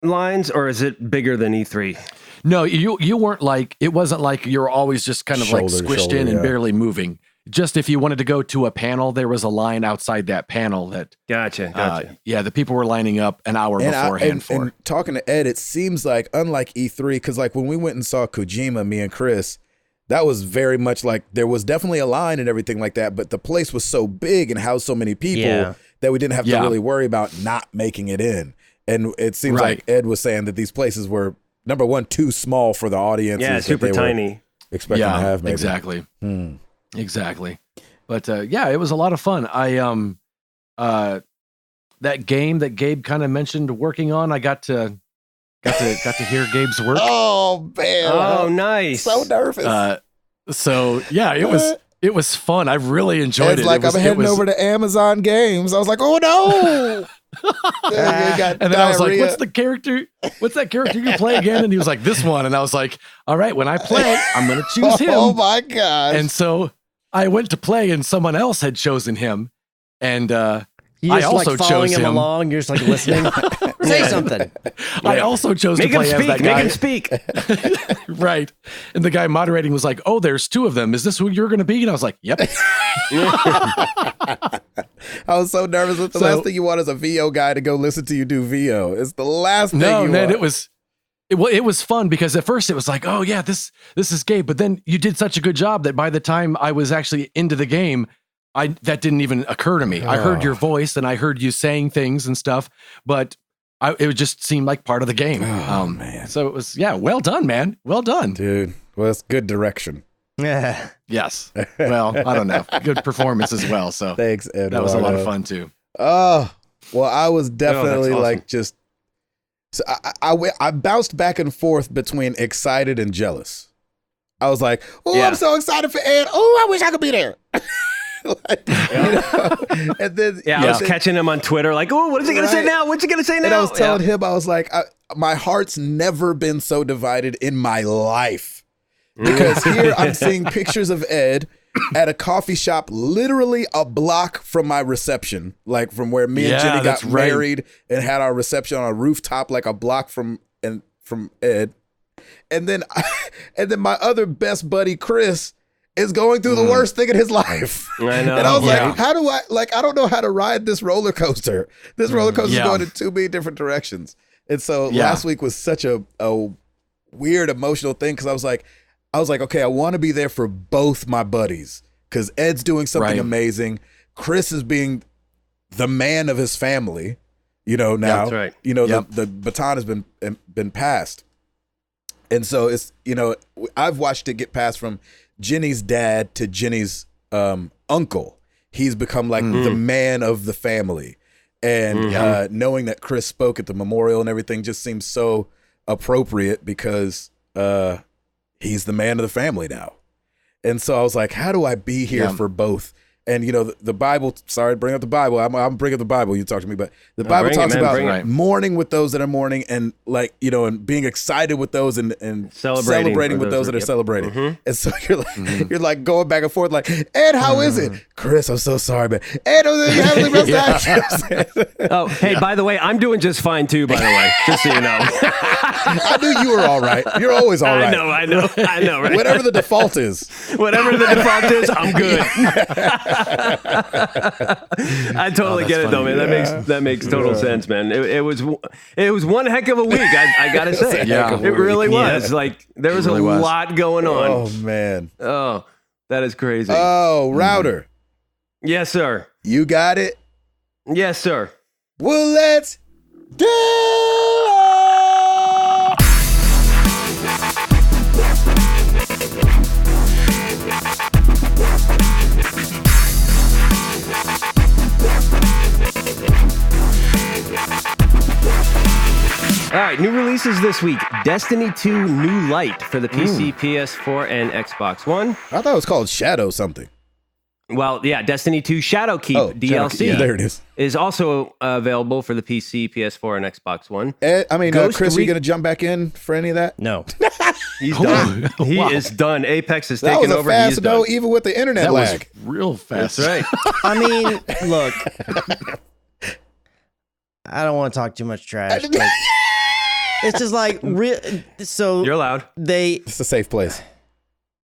lines, or is it bigger than E3? No, you weren't like, it wasn't like you're always just kind of like squished in and barely moving. Just if you wanted to go to a panel, there was a line outside that panel that. Gotcha. The people were lining up an hour beforehand for. And talking to Ed, it seems like, unlike E3, because like when we went and saw Kojima, me and Chris, that was very much like there was definitely a line and everything like that, but the place was so big and housed so many people that we didn't have to really worry about not making it in. And it seems like Ed was saying that these places were, number one, too small for the audience. Yeah, super tiny. Expecting to have maybe. Exactly. Exactly. But it was a lot of fun. That game that Gabe kind of mentioned working on, I got to hear Gabe's work. Oh man. Oh, nice. So nervous. It was fun. I really enjoyed it. Like, I'm heading over to Amazon Games. I was like, oh no. And then I was like, what's that character you play again? And he was like, this one. And I was like, all right, when I play, I'm going to choose him. Oh my gosh. And so I went to play and someone else had chosen him. And I also chose him along. You're just like listening. Say something. I also chose to play as that guy. Make him speak. Right. And the guy moderating was like, oh, there's two of them. Is this who you're going to be? And I was like, yep. I was so nervous. The last thing you want is a VO guy to go listen to you do VO. It's the last thing you want. It was fun because at first it was like, oh yeah, this is Gabe. But then you did such a good job that by the time I was actually into the game, that didn't even occur to me. I heard your voice and I heard you saying things and stuff, but it just seemed like part of the game. Oh, man. So it was, well done, man. Well done. Dude, well, it's good direction. Yeah. Yes. Well, I don't know. Good performance as well. So thanks, Ed. That was a lot of fun too. Oh, well, I was definitely awesome. like just, so I bounced back and forth between excited and jealous. I was like, I'm so excited for Ed. Oh, I wish I could be there. And then I was catching him on Twitter like, oh, what is he gonna say now? What's he gonna say now? And I was telling him, I was like, my heart's never been so divided in my life, because here I'm seeing pictures of Ed at a coffee shop literally a block from my reception, like from where me and Jenny got married and had our reception on a rooftop, like a block from Ed. And then my other best buddy Chris is going through the worst thing in his life. I know. And I was like, how do I don't know how to ride this roller coaster. This roller coaster is going in too many different directions. And so last week was such a weird emotional thing, because I was like, okay, I want to be there for both my buddies, because Ed's doing something amazing. Chris is being the man of his family, now. That's right. The baton has been passed. And so it's, I've watched it get passed from Jenny's dad to Jenny's uncle. He's become like the man of the family. And knowing that Chris spoke at the memorial and everything just seems so appropriate, because he's the man of the family now. And so I was like, how do I be here for both? And, the Bible, sorry, bring up the Bible. I'm bringing up the Bible. You talk to me, but the Bible talks about mourning with those that are mourning, and and being excited with those and celebrating with those that are celebrating. Mm-hmm. And so you're like going back and forth like, Ed, how is it? Chris, I'm so sorry, man. Ed, oh, hey, by the way, I'm doing just fine too, by the way, just so you know. I knew you were all right. You're always all right. I know, right? Whatever the default is. I'm good. I totally get it, though, man. That makes total sense, man. It was one heck of a week. I gotta say, it really was. Like there was lot going on. Oh man. Oh, that is crazy. Oh, Router. Yes, sir. You got it? Yes, sir. Well, let's do it! All right, new releases this week. Destiny 2 New Light for the PC, PS4, and Xbox One. I thought it was called Shadow something. Well, yeah, Destiny 2 Shadowkeep DLC Yeah, there it is. is also available for the PC, PS4, and Xbox One. Chris, are you going to jump back in for any of that? No. He's done. He is done. Apex is That taken was a over. fast He's no, done. even with the internet That lag. was real fast. That's right. I mean, look, I don't want to talk too much trash. But it's just like, so You're allowed. It's a safe place.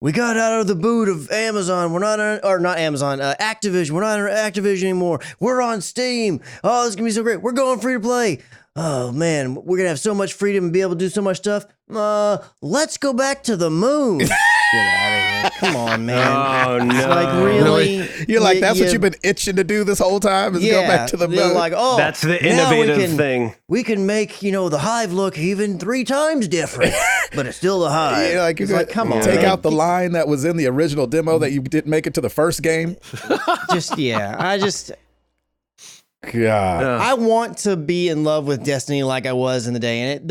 we got out of the boot of Amazon. We're not on, or not Amazon, Activision. We're not on Activision anymore. We're on Steam. Oh, this is going to be so great. We're going free to play. Oh, man, we're going to have so much freedom and be able to do so much stuff. Let's go back to the moon. Get out of here. Come on, man. Oh, no. It's like, really? You're like, that's what you've been itching to do this whole time is go back to the they're moon. like, oh, That's the now innovative thing. We can make, the Hive look even 3 times different, but it's still the Hive. Yeah, like, it's like, come on. Take man. out the line that was in the original demo that you didn't make it to the first game. God. I want to be in love with Destiny like I was in the day, and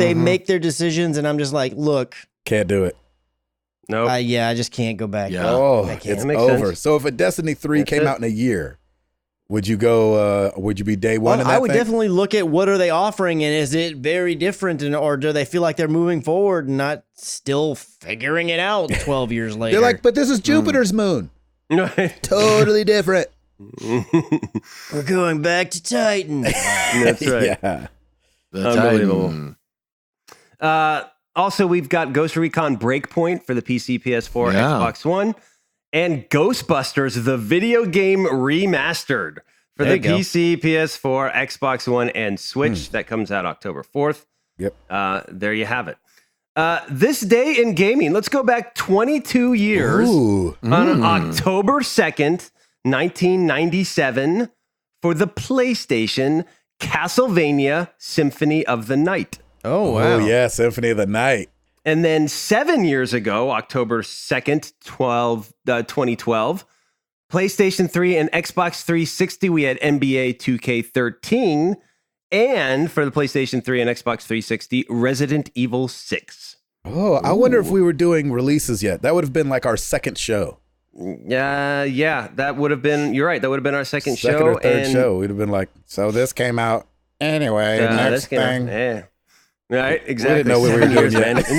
they make their decisions, and I'm just like, look, Can't do it. Nope. I just can't go back. Yeah. Oh, I can't. it's That makes over. sense. So if a Destiny 3 That's came it. out in a year, would you go, would you be day one in that I would thing? definitely look at what are they offering, and is it very different, or do they feel like they're moving forward and not still figuring it out 12 years later? They're like, but this is Jupiter's moon. Totally different. we're going back to Titan. That's right. Yeah. The Unbelievable. Titan. Also, we've got Ghost Recon Breakpoint for the PC, PS4, Yeah. Xbox One, and Ghostbusters, the video game remastered for There the you go. PC, PS4, Xbox One, and Switch. That comes out October 4th. Yep. There you have it. This day in gaming, let's go back 22 years Ooh. on October 2nd, 1997, for the PlayStation, Castlevania Symphony of the Night. Oh, wow. Oh, yeah. Symphony of the Night. And then 7 years ago, October 2nd, 2012, PlayStation 3 and Xbox 360, we had NBA 2K13. And for the PlayStation 3 and Xbox 360, Resident Evil 6. Oh, I wonder if we were doing releases yet. That would have been like our second show. Yeah, that would have been, you're right, that would have been our second show. Second or third and, show. We'd have been like, so this came out anyway. Next this came out- thing. yeah. Right, exactly. know what we were 7 doing years, yet. man. Isn't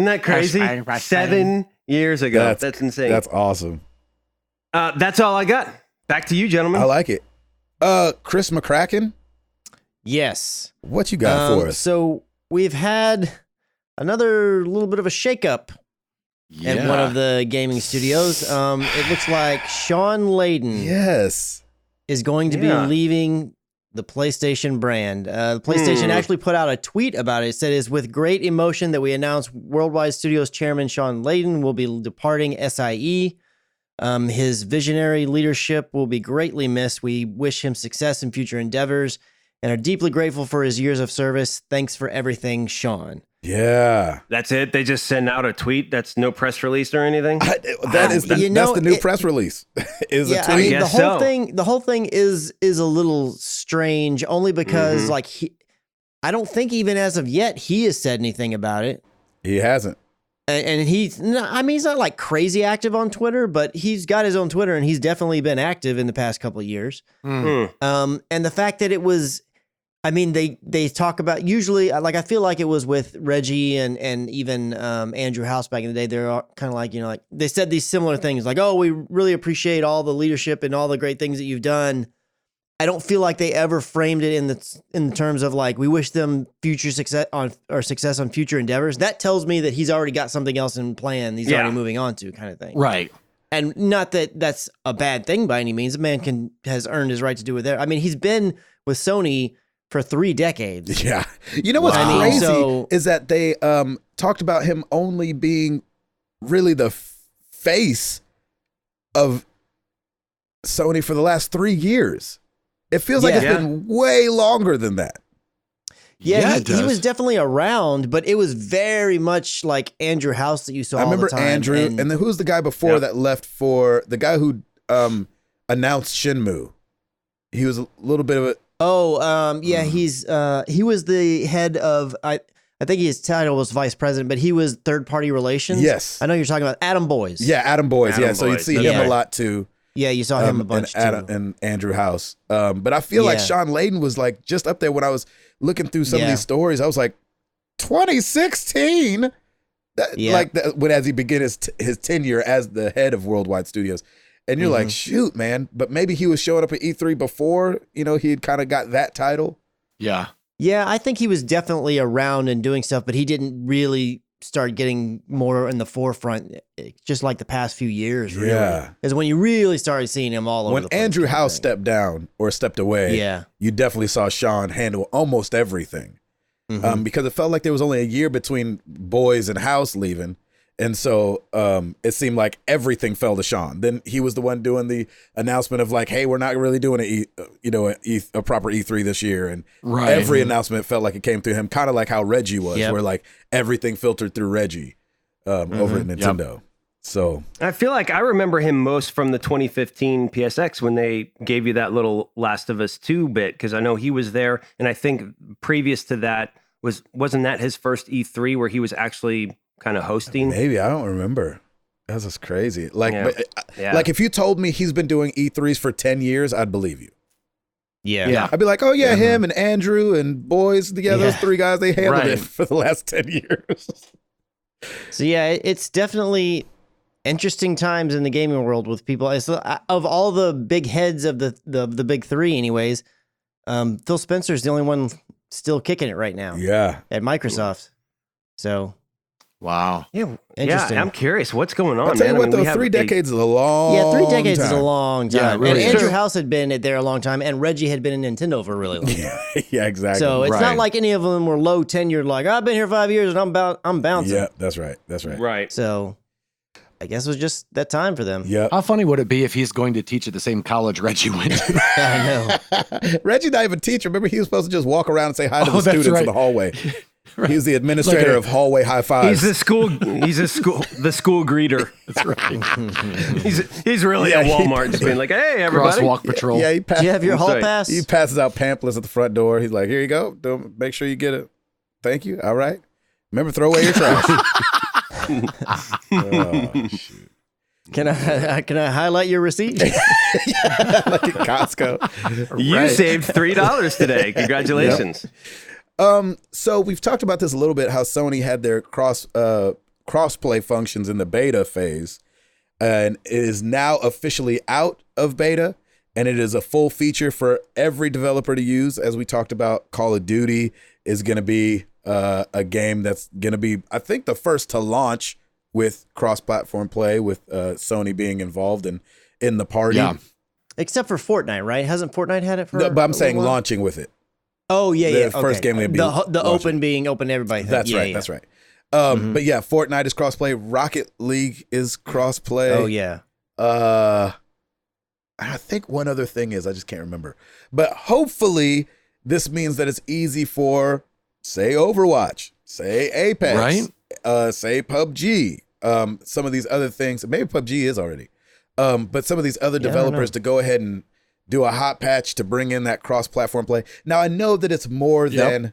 that crazy? 7 years ago. That's insane. That's awesome. That's all I got. Back to you, gentlemen. I like it. Chris McCracken, Yes. what you got for us? So we've had another little bit of a shakeup at one of the gaming studios. It looks like Sean Layden Yes. is going to be leaving the PlayStation brand. The PlayStation actually put out a tweet about it. It said, "It's with great emotion that we announce Worldwide Studios chairman Sean Layden will be departing SIE. His visionary leadership will be greatly missed. We wish him success in future endeavors and are deeply grateful for his years of service. Thanks for everything, Sean." Yeah. That's it. They just send out a tweet. That's no press release or anything. That's the new press release. Is a tweet. I mean, guess the whole thing is a little strange, only because I don't think even as of yet he has said anything about it. He hasn't. And he's not like crazy active on Twitter, but he's got his own Twitter and he's definitely been active in the past couple of years. And the fact that it was, I mean, they talk about usually, like, I feel like it was with Reggie and even Andrew House back in the day. They're kind of like, like they said these similar things like, oh, we really appreciate all the leadership and all the great things that you've done. I don't feel like they ever framed it in terms of like, we wish them future success on future endeavors. That tells me that he's already got something else in plan. He's already moving on to, kind of thing. Right. And not that that's a bad thing by any means. A man has earned his right to do it there. I mean, he's been with Sony for 3 decades. Yeah. You know what's crazy is that they talked about him only being really the face of Sony for the last 3 years. It feels like it's been way longer than that. Yeah, he was definitely around, but it was very much like Andrew House that you saw. I remember all the time. Andrew, and then who's the guy before that left for the guy who announced Shenmue? He was a little bit of a. He was the head of I think his title was vice president, but he was third party relations. Yes, I know you're talking about Adam Boyes. Yeah, Adam Boyes. So you'd see him a lot too. Yeah, you saw him a bunch too. And Andrew House. But I feel like Sean Layden was like just up there when I was looking through some of these stories. I was like, 2016. When as he began his tenure as the head of Worldwide Studios. And you're like, shoot, man. But maybe he was showing up at E3 before, he had kind of got that title. Yeah. Yeah, I think he was definitely around and doing stuff, but he didn't really start getting more in the forefront just like the past few years, really. Yeah. Is when you really started seeing him all over when the place. When Andrew House stepped down or stepped away, you definitely saw Sean handle almost everything. Because it felt like there was only a year between Boyes and House leaving. And so it seemed like everything fell to Sean. Then he was the one doing the announcement of like, hey, we're not really doing a proper E3 this year. And every announcement felt like it came through him, kind of like how Reggie was, where like everything filtered through Reggie over at Nintendo. Yep. So I feel like I remember him most from the 2015 PSX when they gave you that little Last of Us 2 bit, because I know he was there. And I think previous to that, wasn't that his first E3 where he was actually kind of hosting? Maybe, I don't remember. That's just crazy. Like if you told me he's been doing E3s for 10 years, I'd believe you. Yeah. I'd be like, oh yeah, him and Andrew and Boyes, those three guys, they handled it for the last 10 years. So yeah, it's definitely interesting times in the gaming world with people. Of all the big heads of the big three anyways, Phil Spencer's the only one still kicking it right now. Yeah. At Microsoft. So wow. Yeah, interesting. I'm curious what's going on. I'll tell you what, though, 3 decades is a long time. Yeah, 3 decades is a long time. Yeah, really and Andrew House had been there a long time, and Reggie had been in Nintendo for a really long time. Yeah, exactly. So it's not like any of them were low tenured, like, I've been here 5 years and I'm bouncing. Yeah, that's right. Right. So I guess it was just that time for them. Yeah. How funny would it be if he's going to teach at the same college Reggie went to? I know. Reggie not even teacher. Remember, he was supposed to just walk around and say hi to the students in the hallway. Right. He's the administrator of hallway high fives. He's the school greeter. That's right. he's really at Walmart just being like, hey, everybody. Crosswalk patrol. Yeah, do you have your hall pass? He passes out pamphlets at the front door. He's like, here you go. Make sure you get it. Thank you. All right. Remember, throw away your trash. Oh, shoot. Can I highlight your receipt? Like at Costco. You saved $3 today. Congratulations. Yep. So we've talked about this a little bit, how Sony had their cross-play functions in the beta phase, and it is now officially out of beta, and it is a full feature for every developer to use. As we talked about, Call of Duty is going to be a game that's going to be, I think, the first to launch with cross-platform play, with Sony being involved in the party. Yeah. Except for Fortnite, right? Hasn't Fortnite had it for? No, but I'm saying launching with it. Oh yeah, the first game would be the open being open to everybody. That's right. That's right. But yeah, Fortnite is crossplay. Rocket League is crossplay. Oh yeah. I think one other thing is, I just can't remember. But hopefully this means that it's easy for, say, Overwatch, say Apex, right? Say PUBG, some of these other things. Maybe PUBG is already, but some of these other developers to go ahead and do a hot patch to bring in that cross-platform play. Now, I know that it's more than,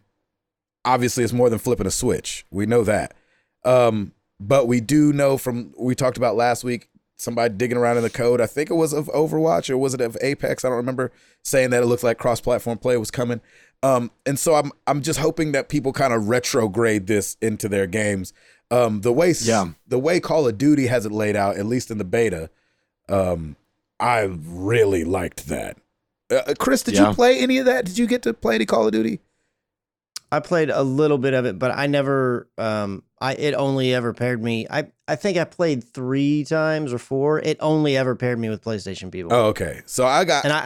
obviously, it's more than flipping a switch. We know that. But we do know from, we talked about last week, somebody digging around in the code, I think it was of Overwatch or was it of Apex? I don't remember, saying that it looked like cross-platform play was coming. And so I'm just hoping that people kind of retrograde this into their games. The way Call of Duty has it laid out, at least in the beta, I really liked that. Chris, did you play any of that? Did you get to play any Call of Duty? I played a little bit of it, but I never. It only ever paired me. I think I played 3 times or 4. It only ever paired me with PlayStation people. Oh, okay. So I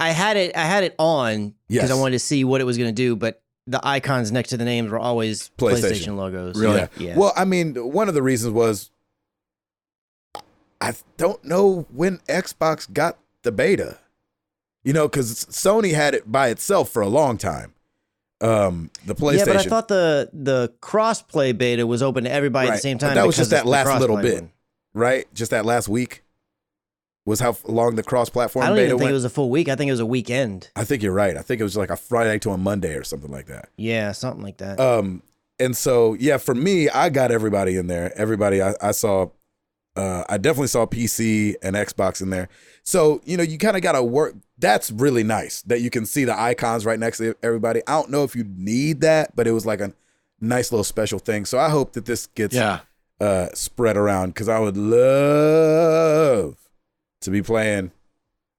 had it on because I wanted to see what it was going to do, but the icons next to the names were always PlayStation logos. Really? Yeah. Well, I mean, one of the reasons was I don't know when Xbox got the beta. You know, because Sony had it by itself for a long time. The PlayStation. Yeah, but I thought the cross-play beta was open to everybody at the same time. That was just because that it's the last little cross-play bit, one. right? Just that last week was how long the cross-platform I don't beta even think went. it was a full week. I think it was a weekend. I think you're right. I think it was like a Friday to a Monday or something like that. Yeah, something like that. And so, yeah, for me, I got everybody in there. Everybody I saw, I definitely saw PC and Xbox in there. So, you know, you kind of got to work. That's really nice that you can see the icons right next to everybody. I don't know if you need that, but it was like a nice little special thing. So I hope that this gets spread around, because I would love to be playing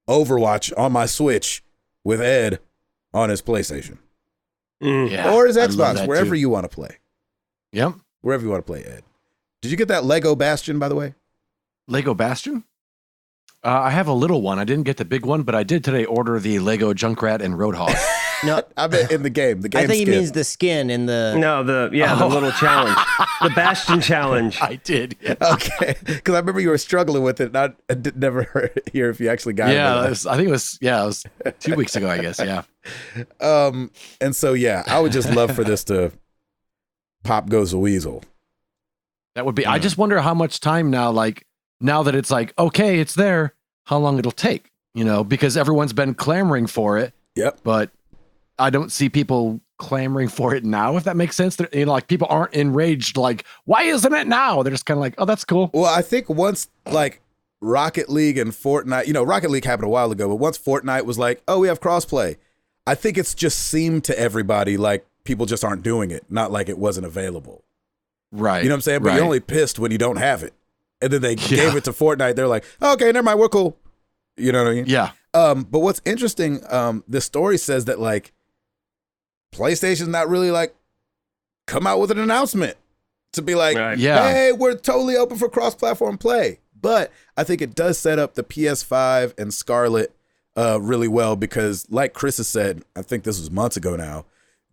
Overwatch on my Switch with Ed on his PlayStation. Yeah, or his I love Xbox, that wherever too. you want to play. Yep. Wherever you want to play, Ed. Did you get that Lego Bastion, by the way? Lego Bastion? I have a little one. I didn't get the big one, but I did today order the Lego Junkrat and Roadhog. no, I bet in the game. The game I think skin. he means the skin in the. No, the little challenge, the Bastion challenge. I did. Yeah, Okay, because I remember you were struggling with it. And I did never hear if you actually got it. I think it was 2 weeks ago, I guess. Yeah. And so, yeah, I would just love for this to pop goes the weasel. That would be. I just wonder how much time now, like now that it's like, okay, it's there, how long it'll take, you know, because everyone's been clamoring for it. Yep. But I don't see people clamoring for it now, if that makes sense. You know, like people aren't enraged, like, why isn't it now? They're just kind of like, oh, that's cool. Well, I think once like Rocket League and Fortnite, you know, Rocket League happened a while ago, but once Fortnite was like, oh, we have crossplay, I think it's just seemed to everybody like people just aren't doing it, not like it wasn't available. Right. You know what I'm saying? But you're only pissed when you don't have it. And then they gave it to Fortnite. They're like, okay, never mind, we're cool. You know what I mean? Yeah. But what's interesting, the story says that like PlayStation's not really like come out with an announcement to be like, hey, we're totally open for cross-platform play. But I think it does set up the PS5 and Scarlet really well, because like Chris has said, I think this was months ago now,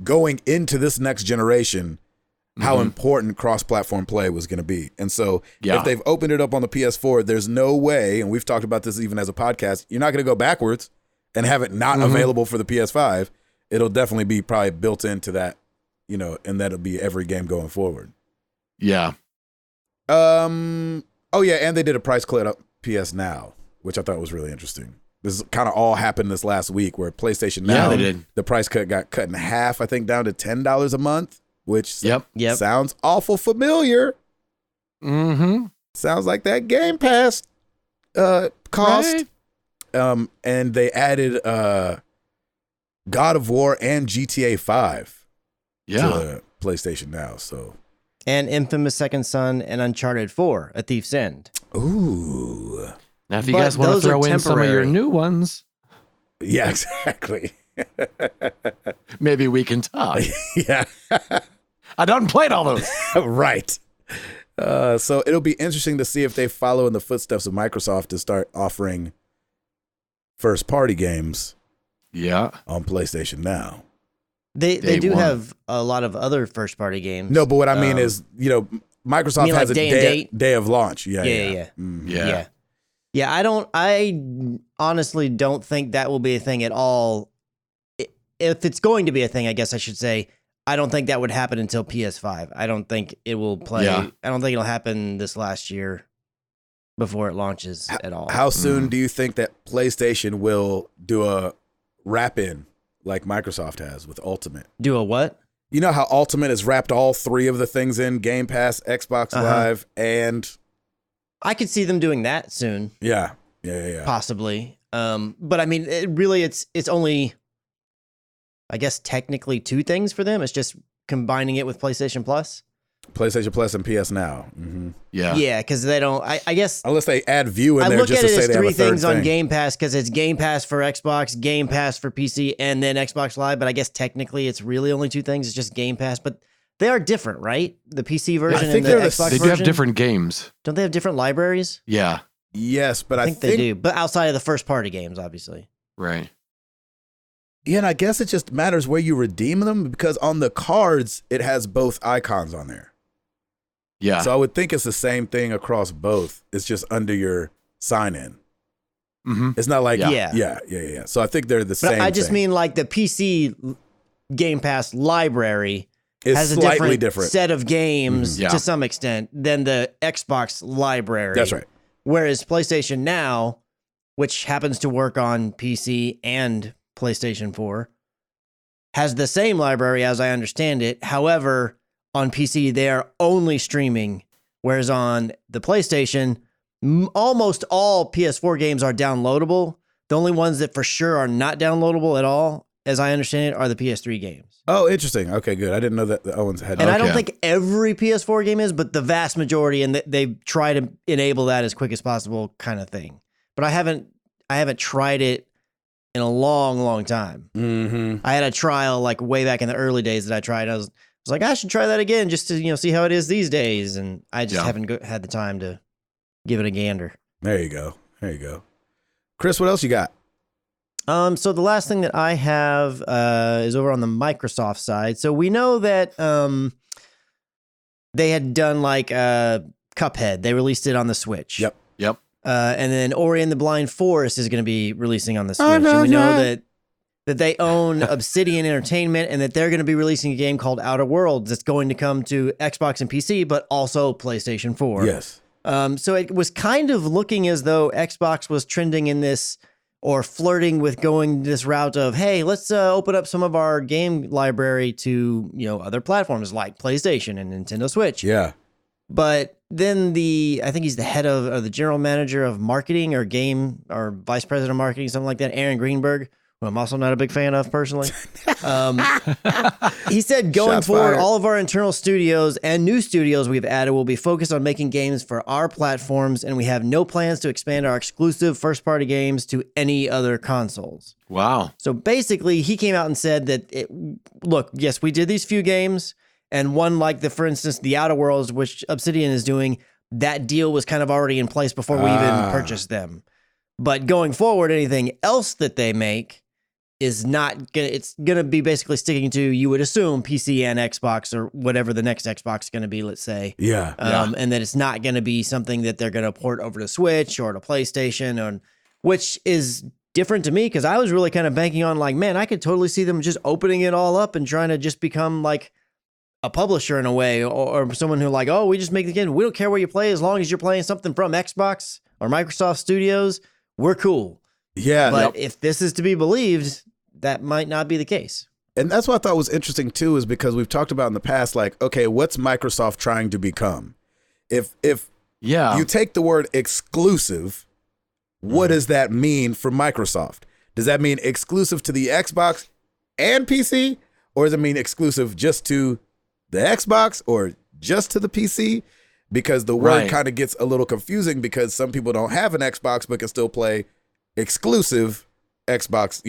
going into this next generation, how important cross-platform play was going to be. And so if they've opened it up on the PS4, there's no way, and we've talked about this even as a podcast, you're not going to go backwards and have it not available for the PS5. It'll definitely be probably built into that, you know, and that'll be every game going forward. Yeah. Oh, yeah, and they did a price cut up PS Now, which I thought was really interesting. This kind of all happened this last week, where PlayStation Now, they did. The price cut got cut in half, I think, down to $10 a month. Which sounds awful familiar. Sounds like that Game Pass cost. Right. And they added God of War and GTA 5 to PlayStation Now. So, and Infamous Second Son and Uncharted 4, A Thief's End. Ooh. Now, if you guys want to throw in some of your new ones. Yeah, exactly. Maybe we can talk. Yeah. I done played all those. Right. So it'll be interesting to see if they follow in the footsteps of Microsoft to start offering first-party games on PlayStation Now. They do have a lot of other first-party games. No, but what I mean is, you know, Microsoft has like a day of launch. Yeah. Yeah, I honestly don't think that will be a thing at all. If it's going to be a thing, I guess I should say, I don't think that would happen until PS5. I don't think it will play. Yeah. I don't think it'll happen this last year before it launches at all. How soon do you think that PlayStation will do a wrap-in like Microsoft has with Ultimate? Do a what? You know how Ultimate has wrapped all three of the things in: Game Pass, Xbox Live, and... I could see them doing that soon. Yeah. Possibly. But I mean, it's only... I guess technically two things for them. It's just combining it with PlayStation Plus. PlayStation Plus and PS Now. Yeah, because they don't. I guess unless they add View in there just to say they have a third thing. I look at it as three things on Game Pass, because it's Game Pass for Xbox, Game Pass for PC, and then Xbox Live. But I guess technically it's really only two things. It's just Game Pass, but they are different, right? The PC version and the Xbox version. They do have different games. Don't they have different libraries? Yeah. Yes, but I think they do. But outside of the first party games, obviously. Right. Yeah, and I guess it just matters where you redeem them, because on the cards, it has both icons on there. Yeah. So I would think it's the same thing across both. It's just under your sign-in. It's not like Yeah. So I think they're the same. I just thing. mean like the PC Game Pass library It's has a slightly different set of games Yeah. to some extent than the Xbox library. That's right. Whereas PlayStation Now, which happens to work on PC and PlayStation 4, has the same library as I understand it. However, on PC, they are only streaming, whereas on the PlayStation, almost all PS4 games are downloadable. The only ones that for sure are not downloadable at all, as I understand it, are the PS3 games. Oh, interesting. Okay, good. I didn't know that the Owens had. And I don't think every PS4 game is, but the vast majority, and they try to enable that as quick as possible, kind of thing. But I haven't tried it in a long, long time. Mm-hmm. I had a trial like way back in the early days that I tried. I was like, I should try that again just to see how it is these days, and I just haven't had the time to give it a gander. There you go. Chris, what else you got? So the last thing that I have is over on the Microsoft side. So we know that they had done like Cuphead. They released it on the Switch. Yep. And then Ori and the Blind Forest is going to be releasing on the Switch. And we know that they own Obsidian Entertainment and that they're going to be releasing a game called Outer Worlds that's going to come to Xbox and PC, but also PlayStation 4. Yes. So it was kind of looking as though Xbox was trending in this or flirting with going this route of, hey, let's open up some of our game library to, other platforms like PlayStation and Nintendo Switch. Yeah. But then I think he's the head of or the general manager of marketing or game or vice president of marketing, something like that, Aaron Greenberg, who I'm also not a big fan of personally. He said going Shots forward, fired. all of our internal studios and new studios we've added will be focused on making games for our platforms, and we have no plans to expand our exclusive first-party games to any other consoles. Wow. So basically, he came out and said that, look, yes, we did these few games, and one like for instance, the Outer Worlds, which Obsidian is doing, that deal was kind of already in place before we even purchased them. But going forward, anything else that they make is not gonna. It's gonna be basically sticking to, you would assume, PC and Xbox or whatever the next Xbox is gonna be. Let's say, and that it's not gonna be something that they're gonna port over to Switch or to PlayStation, which is different to me because I was really kind of banking on like, man, I could totally see them just opening it all up and trying to just become like a publisher in a way, or someone who like, oh, we just make the game. We don't care where you play as long as you're playing something from Xbox or Microsoft Studios. We're cool. Yeah. But if this is to be believed, that might not be the case. And that's what I thought was interesting too, is because we've talked about in the past, like, okay, what's Microsoft trying to become? If you take the word exclusive, what does that mean for Microsoft? Does that mean exclusive to the Xbox and PC? Or does it mean exclusive just to the Xbox or just to the PC? Because the word kind of gets a little confusing because some people don't have an Xbox but can still play exclusive Xbox,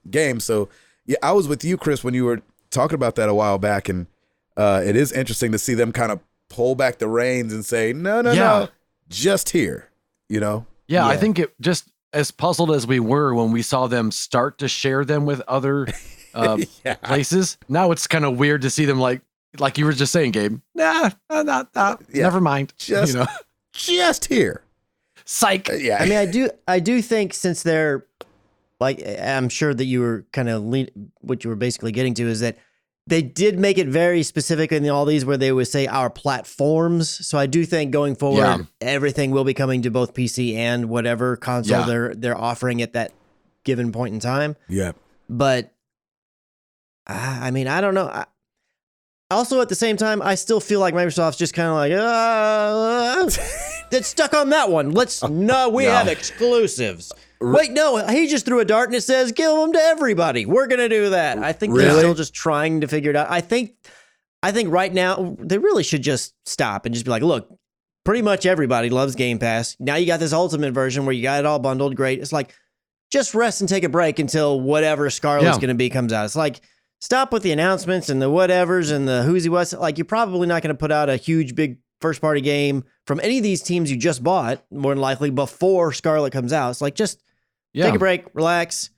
games. So yeah, I was with you, Chris, when you were talking about that a while back, and it is interesting to see them kind of pull back the reins and say, no, just here, Yeah, I think it just as puzzled as we were when we saw them start to share them with other places. Now it's kind of weird to see them like you were just saying, Gabe. Never mind. Just here. Psych. Yeah. I mean, I do think since they're like, I'm sure that you were kind of what you were basically getting to is that they did make it very specific in all these where they would say our platforms. So I do think going forward, everything will be coming to both PC and whatever console they're offering at that given point in time. Yeah. But I mean, I don't know. Also, at the same time, I still feel like Microsoft's just kind of like, that's stuck on that one. We have exclusives. Wait, no, he just threw a dart and it says, give them to everybody. We're going to do that. I think they're still just trying to figure it out. I think right now, they really should just stop and just be like, look, pretty much everybody loves Game Pass. Now you got this ultimate version where you got it all bundled. Great. It's like, just rest and take a break until whatever Scarlet's going to be comes out. It's like, stop with the announcements and the whatevers and the who's he was. Like, you're probably not going to put out a huge, big first-party game from any of these teams you just bought, more than likely, before Scarlet comes out. It's like, just take a break, relax,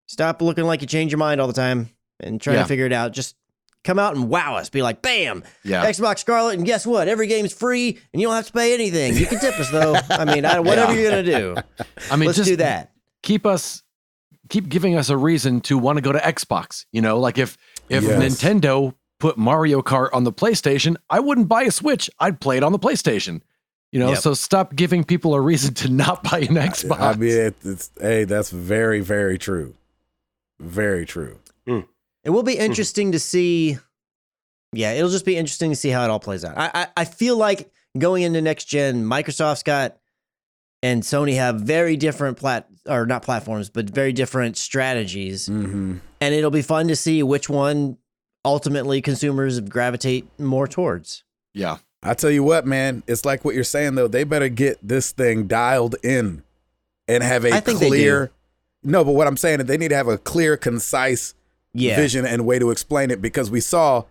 stop looking like you change your mind all the time and try to figure it out. Just come out and wow us. Be like, bam, Xbox Scarlet, and guess what? Every game's free, and you don't have to pay anything. You can tip us, though. I mean, whatever you're going to do. I mean, let's do that. keep giving us a reason to want to go to Xbox. You know, like if Nintendo put Mario Kart on the PlayStation, I wouldn't buy a Switch. I'd play it on the PlayStation. You know, so stop giving people a reason to not buy an Xbox. I mean, that's very, very true. Very true. It will be interesting to see. Yeah, it'll just be interesting to see how it all plays out. I feel like going into next gen, Microsoft's got and Sony have very different not platforms, but very different strategies. And it'll be fun to see which one ultimately consumers gravitate more towards. Yeah. I tell you what, man, it's like what you're saying, though. They better get this thing dialed in and have a clear. No, but what I'm saying is they need to have a clear, concise vision and way to explain it, because we saw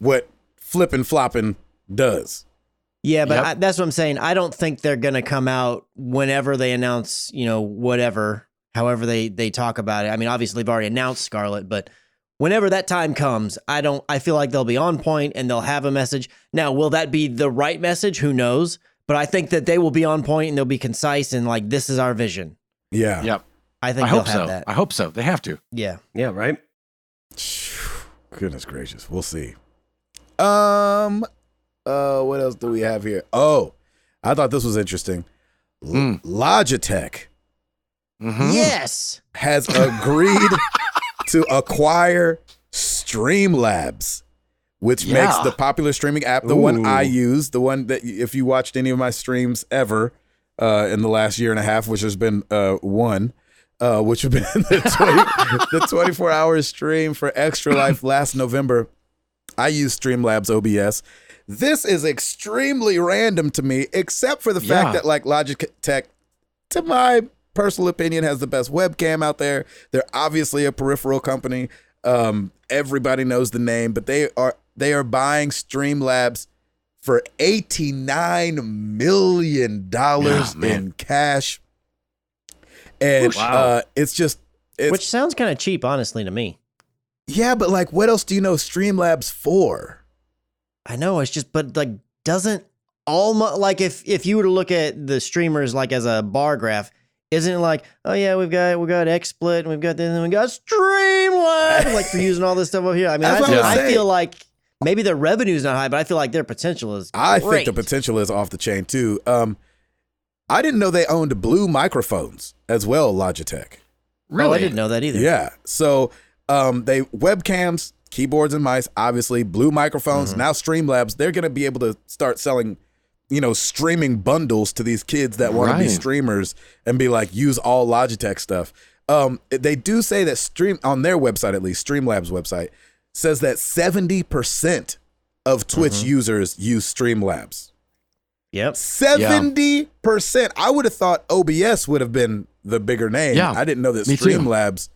what flipping flopping does. Yeah, but that's what I'm saying. I don't think they're going to come out whenever they announce, however they talk about it. I mean, obviously they've already announced Scarlet, but whenever that time comes, I feel like they'll be on point and they'll have a message. Now, will that be the right message? Who knows? But I think that they will be on point and they'll be concise and like, this is our vision. Yeah. Yep. I think I they'll hope have so. that. I hope so. They have to. Yeah. Yeah, right? Goodness gracious. We'll see. What else do we have here? Oh, I thought this was interesting. Logitech Yes. has agreed to acquire Streamlabs, which makes the popular streaming app, the one I use, the one that if you watched any of my streams ever in the last year and a half, which has been one, which have been the 24-hour stream for Extra Life last November, I used Streamlabs OBS. This is extremely random to me, except for the fact that like Logitech, to my personal opinion, has the best webcam out there. They're obviously a peripheral company. Everybody knows the name, but they are buying Streamlabs for $89 million in cash. And it's which sounds kind of cheap, honestly, to me. Yeah, but like, what else do you know Streamlabs for? I know, it's just, but like, doesn't almost like if you were to look at the streamers like as a bar graph, isn't it like, oh yeah, we've got XSplit and we've got this and we got Streamlabs, like for using all this stuff over here. I mean, I feel like maybe their revenue's not high, but I feel like their potential is great. I think the potential is off the chain too. I didn't know they owned Blue microphones as well, Logitech. Really? Oh, I didn't know that either. Yeah. So they webcams, keyboards and mice, obviously, Blue microphones, now Streamlabs, they're going to be able to start selling, streaming bundles to these kids that want to be streamers and be like, use all Logitech stuff. They do say that on their website, at least Streamlabs website, says that 70% of Twitch users use Streamlabs. Yep. 70%. I would have thought OBS would have been the bigger name. Yeah. I didn't know that Streamlabs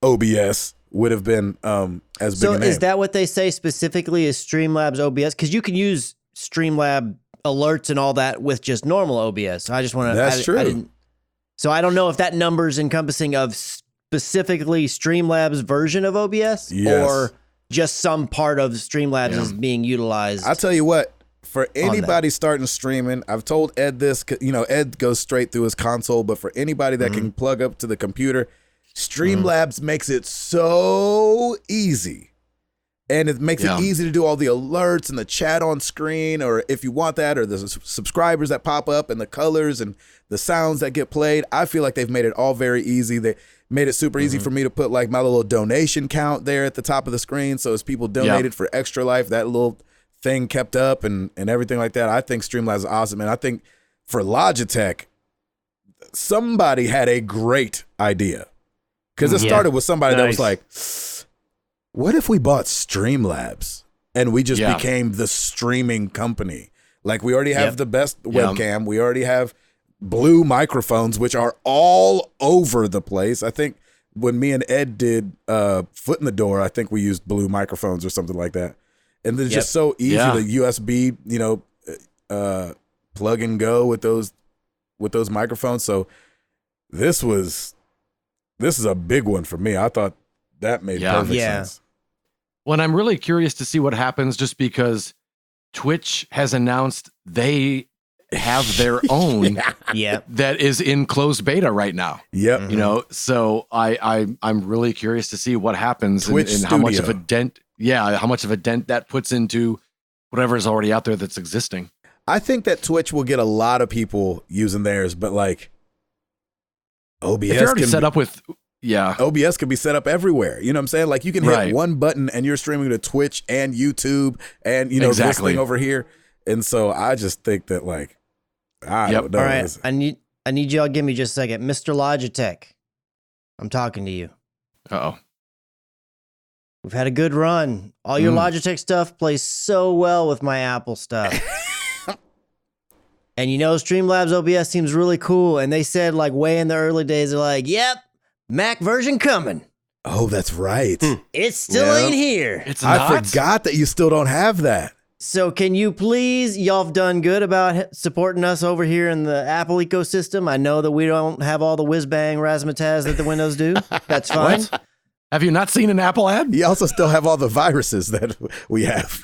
OBS would have been as big a name. So is that what they say specifically is Streamlabs OBS? Because you can use Streamlab alerts and all that with just normal OBS. I just want to. That's true. So I don't know if that number is encompassing of specifically Streamlabs version of OBS or just some part of Streamlabs is being utilized. I'll tell you what. For anybody starting streaming, I've told Ed this, Ed goes straight through his console, but for anybody that can plug up to the computer, Streamlabs makes it so easy. And it makes it easy to do all the alerts and the chat on screen, or if you want that, or the subscribers that pop up and the colors and the sounds that get played. I feel like they've made it all very easy. They made it super easy for me to put like my little donation count there at the top of the screen. So as people donated for Extra Life, that little thing kept up and everything like that. I think Streamlabs is awesome. And I think for Logitech, somebody had a great idea. Because it started with somebody that was like, what if we bought Streamlabs and we just became the streaming company? Like we already have the best webcam. We already have Blue microphones, which are all over the place. I think when me and Ed did Foot in the Door, I think we used Blue microphones or something like that. And they're just so easy to USB, plug and go with those microphones. So this is a big one for me. I thought that made perfect sense. Well, I'm really curious to see what happens just because Twitch has announced they have their own Yep. that is in closed beta right now. Yep. You know, so I'm really curious to see what happens Twitch and how much of a Studio. dent, how much of a dent that puts into whatever is already out there that's existing. I think that Twitch will get a lot of people using theirs, but like OBS If you're already can set up with, OBS can be set up everywhere. You know what I'm saying? Like you can hit Right. one button and you're streaming to Twitch and YouTube and this Exactly. thing over here. And so I just think that like I Yep. don't know. All right. I need y'all to give me just a second. Mr. Logitech, I'm talking to you. uh-oh. We've had a good run. All your Mm. Logitech stuff plays so well with my Apple stuff. And Streamlabs OBS seems really cool. And they said like way in the early days, they're like, yep, Mac version coming. Oh, that's right. It still Yeah. ain't here. It's I not? forgot that you still don't have that. So can you please, y'all have done good about supporting us over here in the Apple ecosystem. I know that we don't have all the whiz-bang razzmatazz that the Windows do. That's fine. What? Have you not seen an Apple ad? You also still have all the viruses that we have.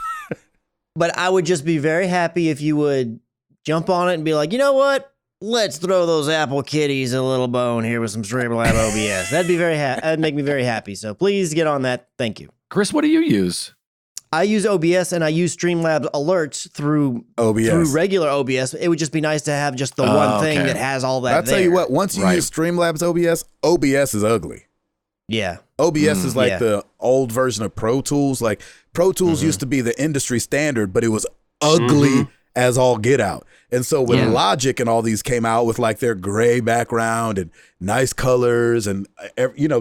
But I would just be very happy if you would jump on it and be like, you know what? Let's throw those Apple kitties a little bone here with some Streamlabs OBS. That'd make me very happy. So please get on that. Thank you. Chris, what do you use? I use OBS and I use Streamlabs alerts through OBS. regular OBS. It would just be nice to have just the one thing okay. that has all that. I'll tell you there. what, once you Right. use Streamlabs OBS is ugly. Yeah. OBS is like Yeah. the old version of Pro Tools. Like Pro Tools used to be the industry standard, but it was ugly as all get out. And so when Yeah. Logic and all these came out with like their gray background and nice colors and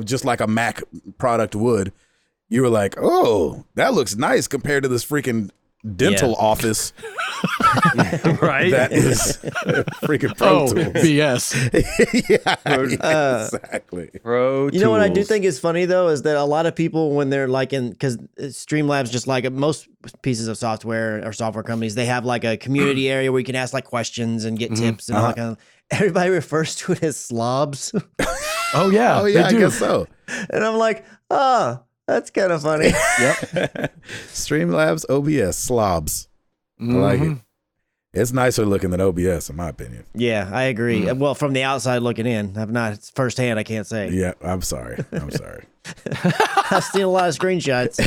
just like a Mac product would, you were like, oh, that looks nice compared to this freaking dental office Right? that is freaking Pro Tools. BS. Yeah, exactly. Pro You know what I do Tools. think is funny though is that a lot of people when they're like because Streamlabs just like most pieces of software or software companies they have like a community area where you can ask like questions and get tips and all that kind of. Everybody refers to it as slobs, Oh, yeah. Oh, yeah, they I do. guess so. and I'm like, oh, that's kind of funny. Yep. Streamlabs OBS slobs. I like it. It's nicer looking than OBS, in my opinion. Yeah, I agree. Well, from the outside looking in, I've not firsthand. I can't say. Yeah, I'm sorry. I'm sorry. I've seen a lot of screenshots.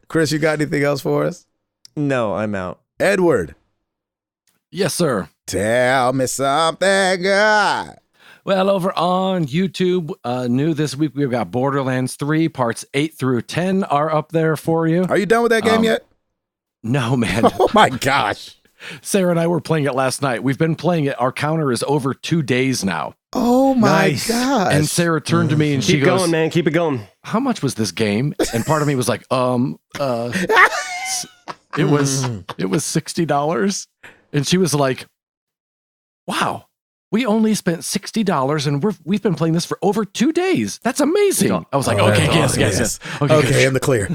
Chris, you got anything else for us? No, I'm out. Edward, Yes, sir. tell me something good. Well, over on YouTube, new this week, we've got Borderlands 3, parts 8 through 10 are up there for you. Are you done with that game yet? No, man. Oh my gosh. Sarah and I were playing it last night. We've been playing it. Our counter is over 2 days now. Oh my Nice. gosh. And Sarah turned to me and she Keep goes, going, man. Keep it going. how much was this game? And part of me was like, it was $60. And she was like, wow, we only spent $60 and we've been playing this for over 2 days. That's amazing. I was like, Oh, okay, that's yes. awesome. Okay, in the clear.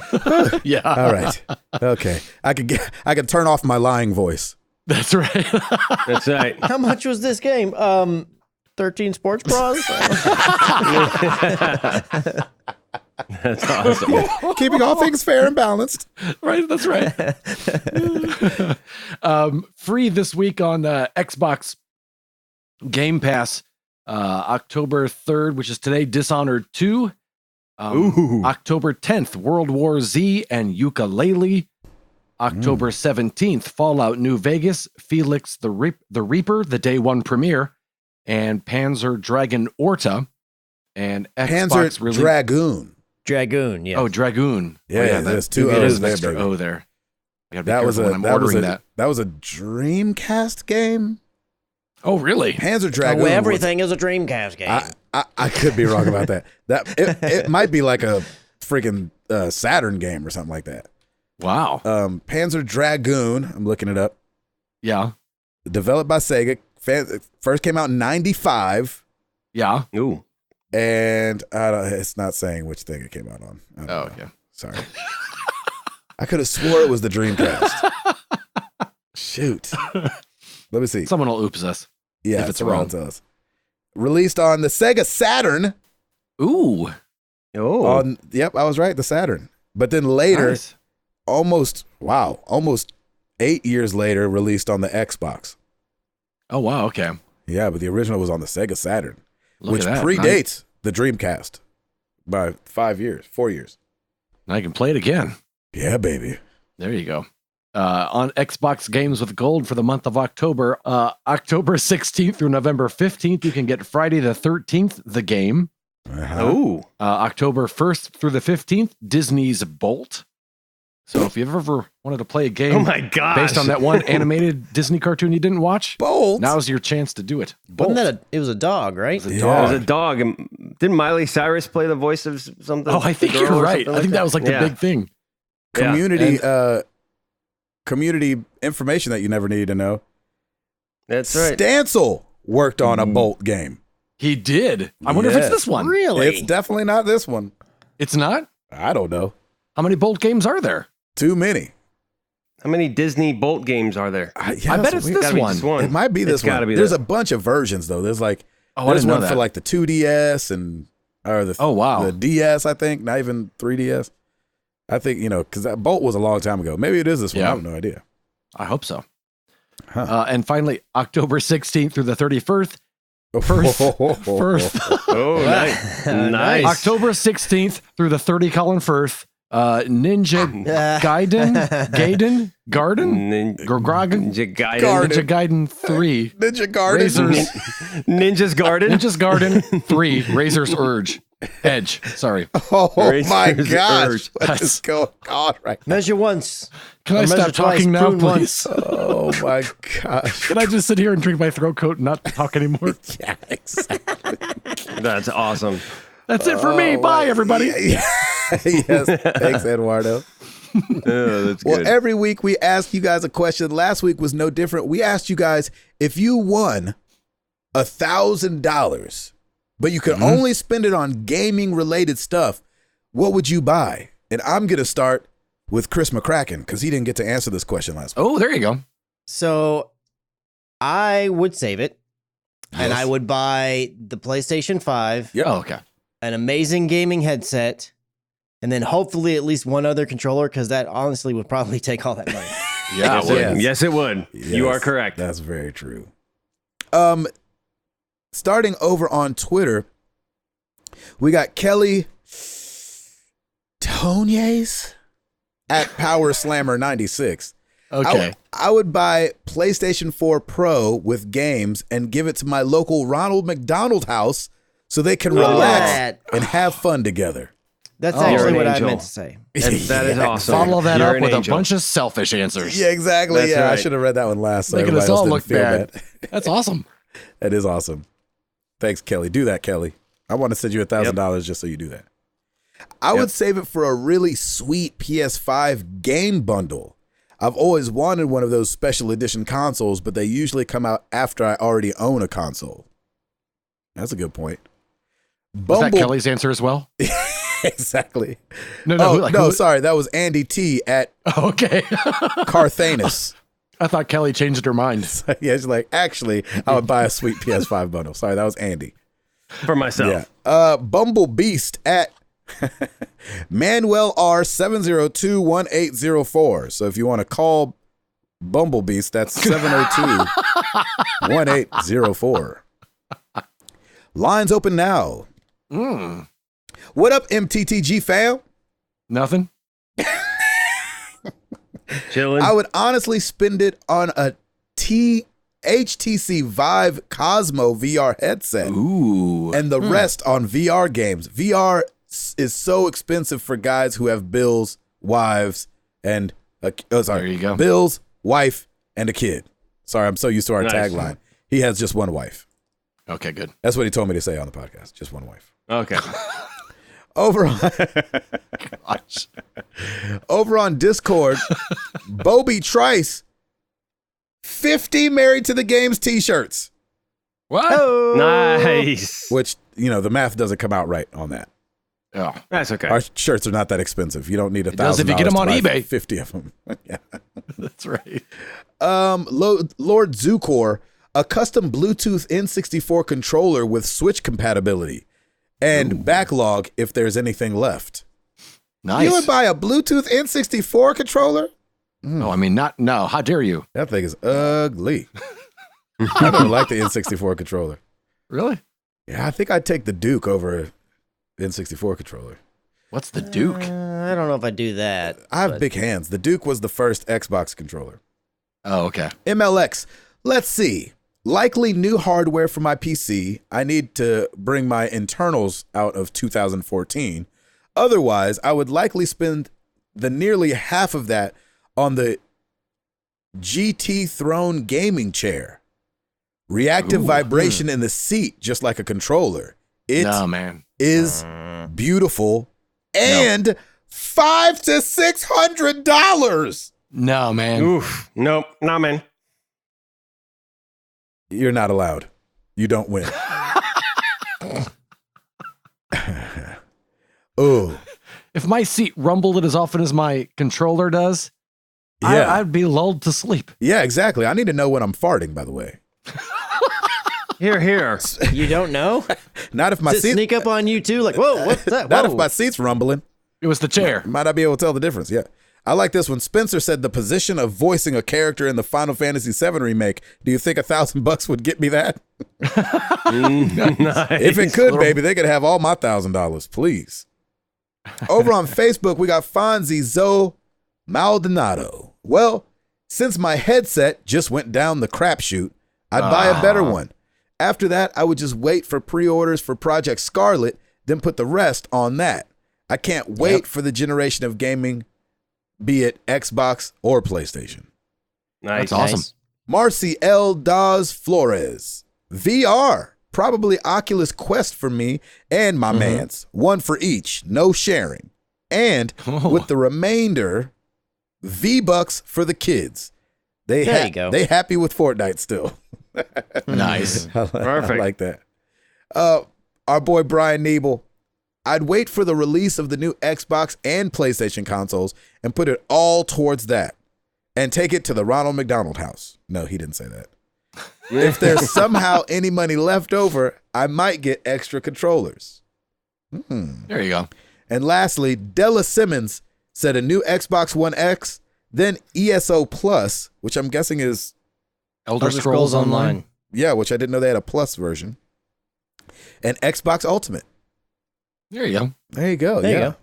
Yeah. All right. Okay. I could turn off my lying voice. That's right. That's right. How much was this game? 13 sports bras? That's awesome. Keeping all things fair and balanced. Right, that's right. Free this week on Xbox Game Pass, October 3rd, which is today, Dishonored 2. Ooh. October 10th, World War Z and Yooka-Laylee. October 17th, Fallout New Vegas, Felix the Reaper, the day one premiere, and Panzer Dragon Orta. And Xbox Panzer really. Dragoon. Dragoon, yeah. Oh, Dragoon. Yeah, that- there's two it O's is an there, extra baby. O there. I gotta be That was careful a when I'm ordering that. that was a Dreamcast game. Oh, really? Panzer Dragoon. Oh, was- everything is a Dreamcast game. I could be wrong about that. It might be like a freaking Saturn game or something like that. Wow. Panzer Dragoon. I'm looking it up. Yeah. Developed by Sega. First came out in '95, Yeah. Ooh. and it's not saying which thing it came out on. I don't know. Yeah. Sorry. I could have swore it was the Dreamcast. Shoot. Let me see. Someone will oops us. Yeah, if it's someone wrong. tells us. Released on the Sega Saturn. Ooh. Yep, I was right, the Saturn. But then later, Nice. almost 8 years later, released on the Xbox. Oh, wow. Okay. Yeah, but the original was on the Sega Saturn, Look which at that. predates the Dreamcast by 4 years. Now I can play it again. Yeah, baby. There you go. On Xbox Games with Gold for the month of October, October 16th through November 15th, you can get Friday the 13th, the game. Oh, October 1st through the 15th, Disney's Bolt. So if you've ever wanted to play a game oh my gosh! based on that one animated Disney cartoon you didn't watch, Bolt. now's your chance to do it. Wasn't that it was a dog, right? It was a dog. And didn't Miley Cyrus play the voice of something? Oh, I think The girl you're or right. something I think that was like the Yeah. big thing. Community, community information that you never needed to know. That's right. Stancil worked on a Bolt game. He did. I wonder if it's Yes. this one. Really? It's definitely not this one. It's not? I don't know. How many Bolt games are there? Too many. How many Disney Bolt games are there? I bet it's this Gotta be one. just one. It might be this It's gotta one. be There's this. a bunch of versions though. There's like Oh, I there's didn't know one for that. like the 2DS or the Oh, wow. the DS. I think not even 3DS. I think because that Bolt was a long time ago. Maybe it is this one. Yeah. I have no idea. I hope so. Huh. And finally, October 16th through the 31st. First. Oh, nice. Nice. October 16th through the 30 Colin Firth. Ninja Gaiden, Garden, Grogan, Ninja Gaiden. Garden. Ninja Gaiden 3, Ninja Garden. Razors, Ninja's Garden. Ninja's Garden 3, Razor's Edge. Sorry. Oh Razor's my gosh. Urge. What is going on right now? Measure once. Can I Or measure stop talking twice, now, prune please? once. Oh my gosh. Can I just sit here and drink my throat coat and not talk anymore? Yeah, exactly. That's awesome. That's it for me. Bye, everybody. Yeah. Yes. Thanks, Eduardo. Oh, that's Well, good. every week we ask you guys a question. Last week was no different. We asked you guys if you won $1,000, but you could only spend it on gaming related stuff, what would you buy? And I'm going to start with Chris McCracken because he didn't get to answer this question last week. Oh, there you go. So I would save it, and Yes. I would buy the PlayStation 5, Yep. Oh, okay. an amazing gaming headset, and then hopefully at least one other controller, because that honestly would probably take all that money. Yeah, yes, well, it would. Yes, it would. You Yes, are correct. That's very true. Starting over on Twitter, we got Kelly Tonyes at Power Slammer 96. okay. I would buy PlayStation 4 Pro with games and give it to my local Ronald McDonald house so they can relax That- and have fun together. That's Oh, actually you're an what I angel. meant to say. That is Yeah, awesome. Follow that You're up an with angel. a bunch of selfish answers. Yeah, exactly. That's I right. should have read that one last. So Making everybody us else all didn't look feel bad. That's awesome. That is awesome. Thanks, Kelly. Do that, Kelly. I want to send you $1,000 just so you do that. I would save it for a really sweet PS5 game bundle. I've always wanted one of those special edition consoles, but they usually come out after I already own a console. That's a good point. Was that Kelly's answer as well? Exactly. No, Sorry. That was Andy T at Oh, okay. Carthanus. I thought Kelly changed her mind. Yeah, she's like, actually, I would buy a sweet PS5 bundle. Sorry, that was Andy. For myself. Yeah. Bumble Beast at Manuel R 702-1804. So if you want to call Bumble Beast, that's 702-1804. Lines open now. What up, MTTG fam? Nothing. Chilling. I would honestly spend it on a HTC Vive Cosmo VR headset. Ooh. And the rest on VR games. VR is so expensive for guys who have bills, wives, and There you go. bills, wife, and a kid. Sorry, I'm so used to our Nice. tagline. He has just one wife. Okay, good. That's what he told me to say on the podcast. Just one wife. Okay. Over on, Gosh. over on Discord, Bobby Trice, 50 Married to the Games t-shirts. What? Nice. Which, the math doesn't come out right on that. Oh. That's okay. Our shirts are not that expensive. You don't need $1,000 does if you get them on to buy eBay. 50 of them. Yeah. That's right. Lord Zukor, a custom Bluetooth N64 controller with Switch compatibility and backlog if there's anything left. Nice. You would buy a Bluetooth N64 controller? No, I mean, no. How dare you? That thing is ugly. I don't like the N64 controller. Really? Yeah, I think I'd take the Duke over N64 controller. What's the Duke? I don't know if I do that. I have big hands. The Duke was the first Xbox controller. Oh, okay. MLX. Let's see. Likely new hardware for my PC. I need to bring my internals out of 2014. Otherwise, I would likely spend the nearly half of that on the GT Throne gaming chair. Reactive vibration in the seat, just like a controller. It is beautiful and $500 to $600. No, man. Oof. Nope. Nah, man. You're not allowed. You don't win. Oh. If my seat rumbled as often as my controller does, Yeah. I'd be lulled to sleep. Yeah, exactly. I need to know when I'm farting, by the way. Here. You don't know? Not if my Does it seat sneak up on you too? Like, whoa, what's that? Not Whoa. if my seat's rumbling. It was the chair. Might not be able to tell the difference. Yeah. I like this one. Spencer said the position of voicing a character in the Final Fantasy VII remake. Do you think $1,000 would get me that? Nice. If it could, baby, they could have all my $1,000, please. Over on Facebook, we got Fonzie Zoe Maldonado. Well, since my headset just went down the crapshoot, I'd buy a better one. After that, I would just wait for pre-orders for Project Scarlet, then put the rest on that. I can't wait for the generation of gaming, be it Xbox or PlayStation. Nice. That's awesome. Marcy L. Daz Flores. VR. Probably Oculus Quest for me and my mans. One for each. No sharing. And with the remainder, V-Bucks for the kids. There you go. They happy with Fortnite still. Nice. Perfect. I like that. Our boy Brian Nebel. I'd wait for the release of the new Xbox and PlayStation consoles and put it all towards that and take it to the Ronald McDonald house. No, he didn't say that. If there's somehow any money left over, I might get extra controllers. There you go. And lastly, Della Simmons said a new Xbox One X, then ESO Plus, which I'm guessing is, Elder Scrolls Online. yeah, which I didn't know they had a Plus version, and Xbox Ultimate. There you go. There you go. There you yeah. go.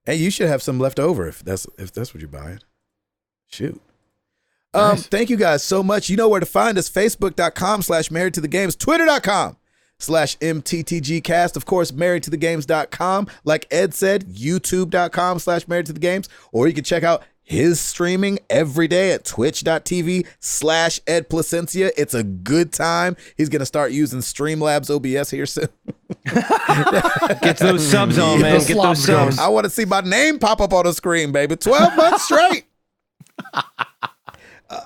And you should have some left over if that's what you're buying. Shoot. Nice. Thank you guys so much. You know where to find us. Facebook.com/married to the games, Twitter.com/MTTGcast. Of course, marriedtothegames.com. Like Ed said, YouTube.com/married to the games. Or you can check out his streaming every day at twitch.tv/Ed Placencia. It's a good time. He's going to start using Streamlabs OBS here soon. Get those subs on, man. those Get slobs those subs. I want to see my name pop up on the screen, baby. 12 months straight.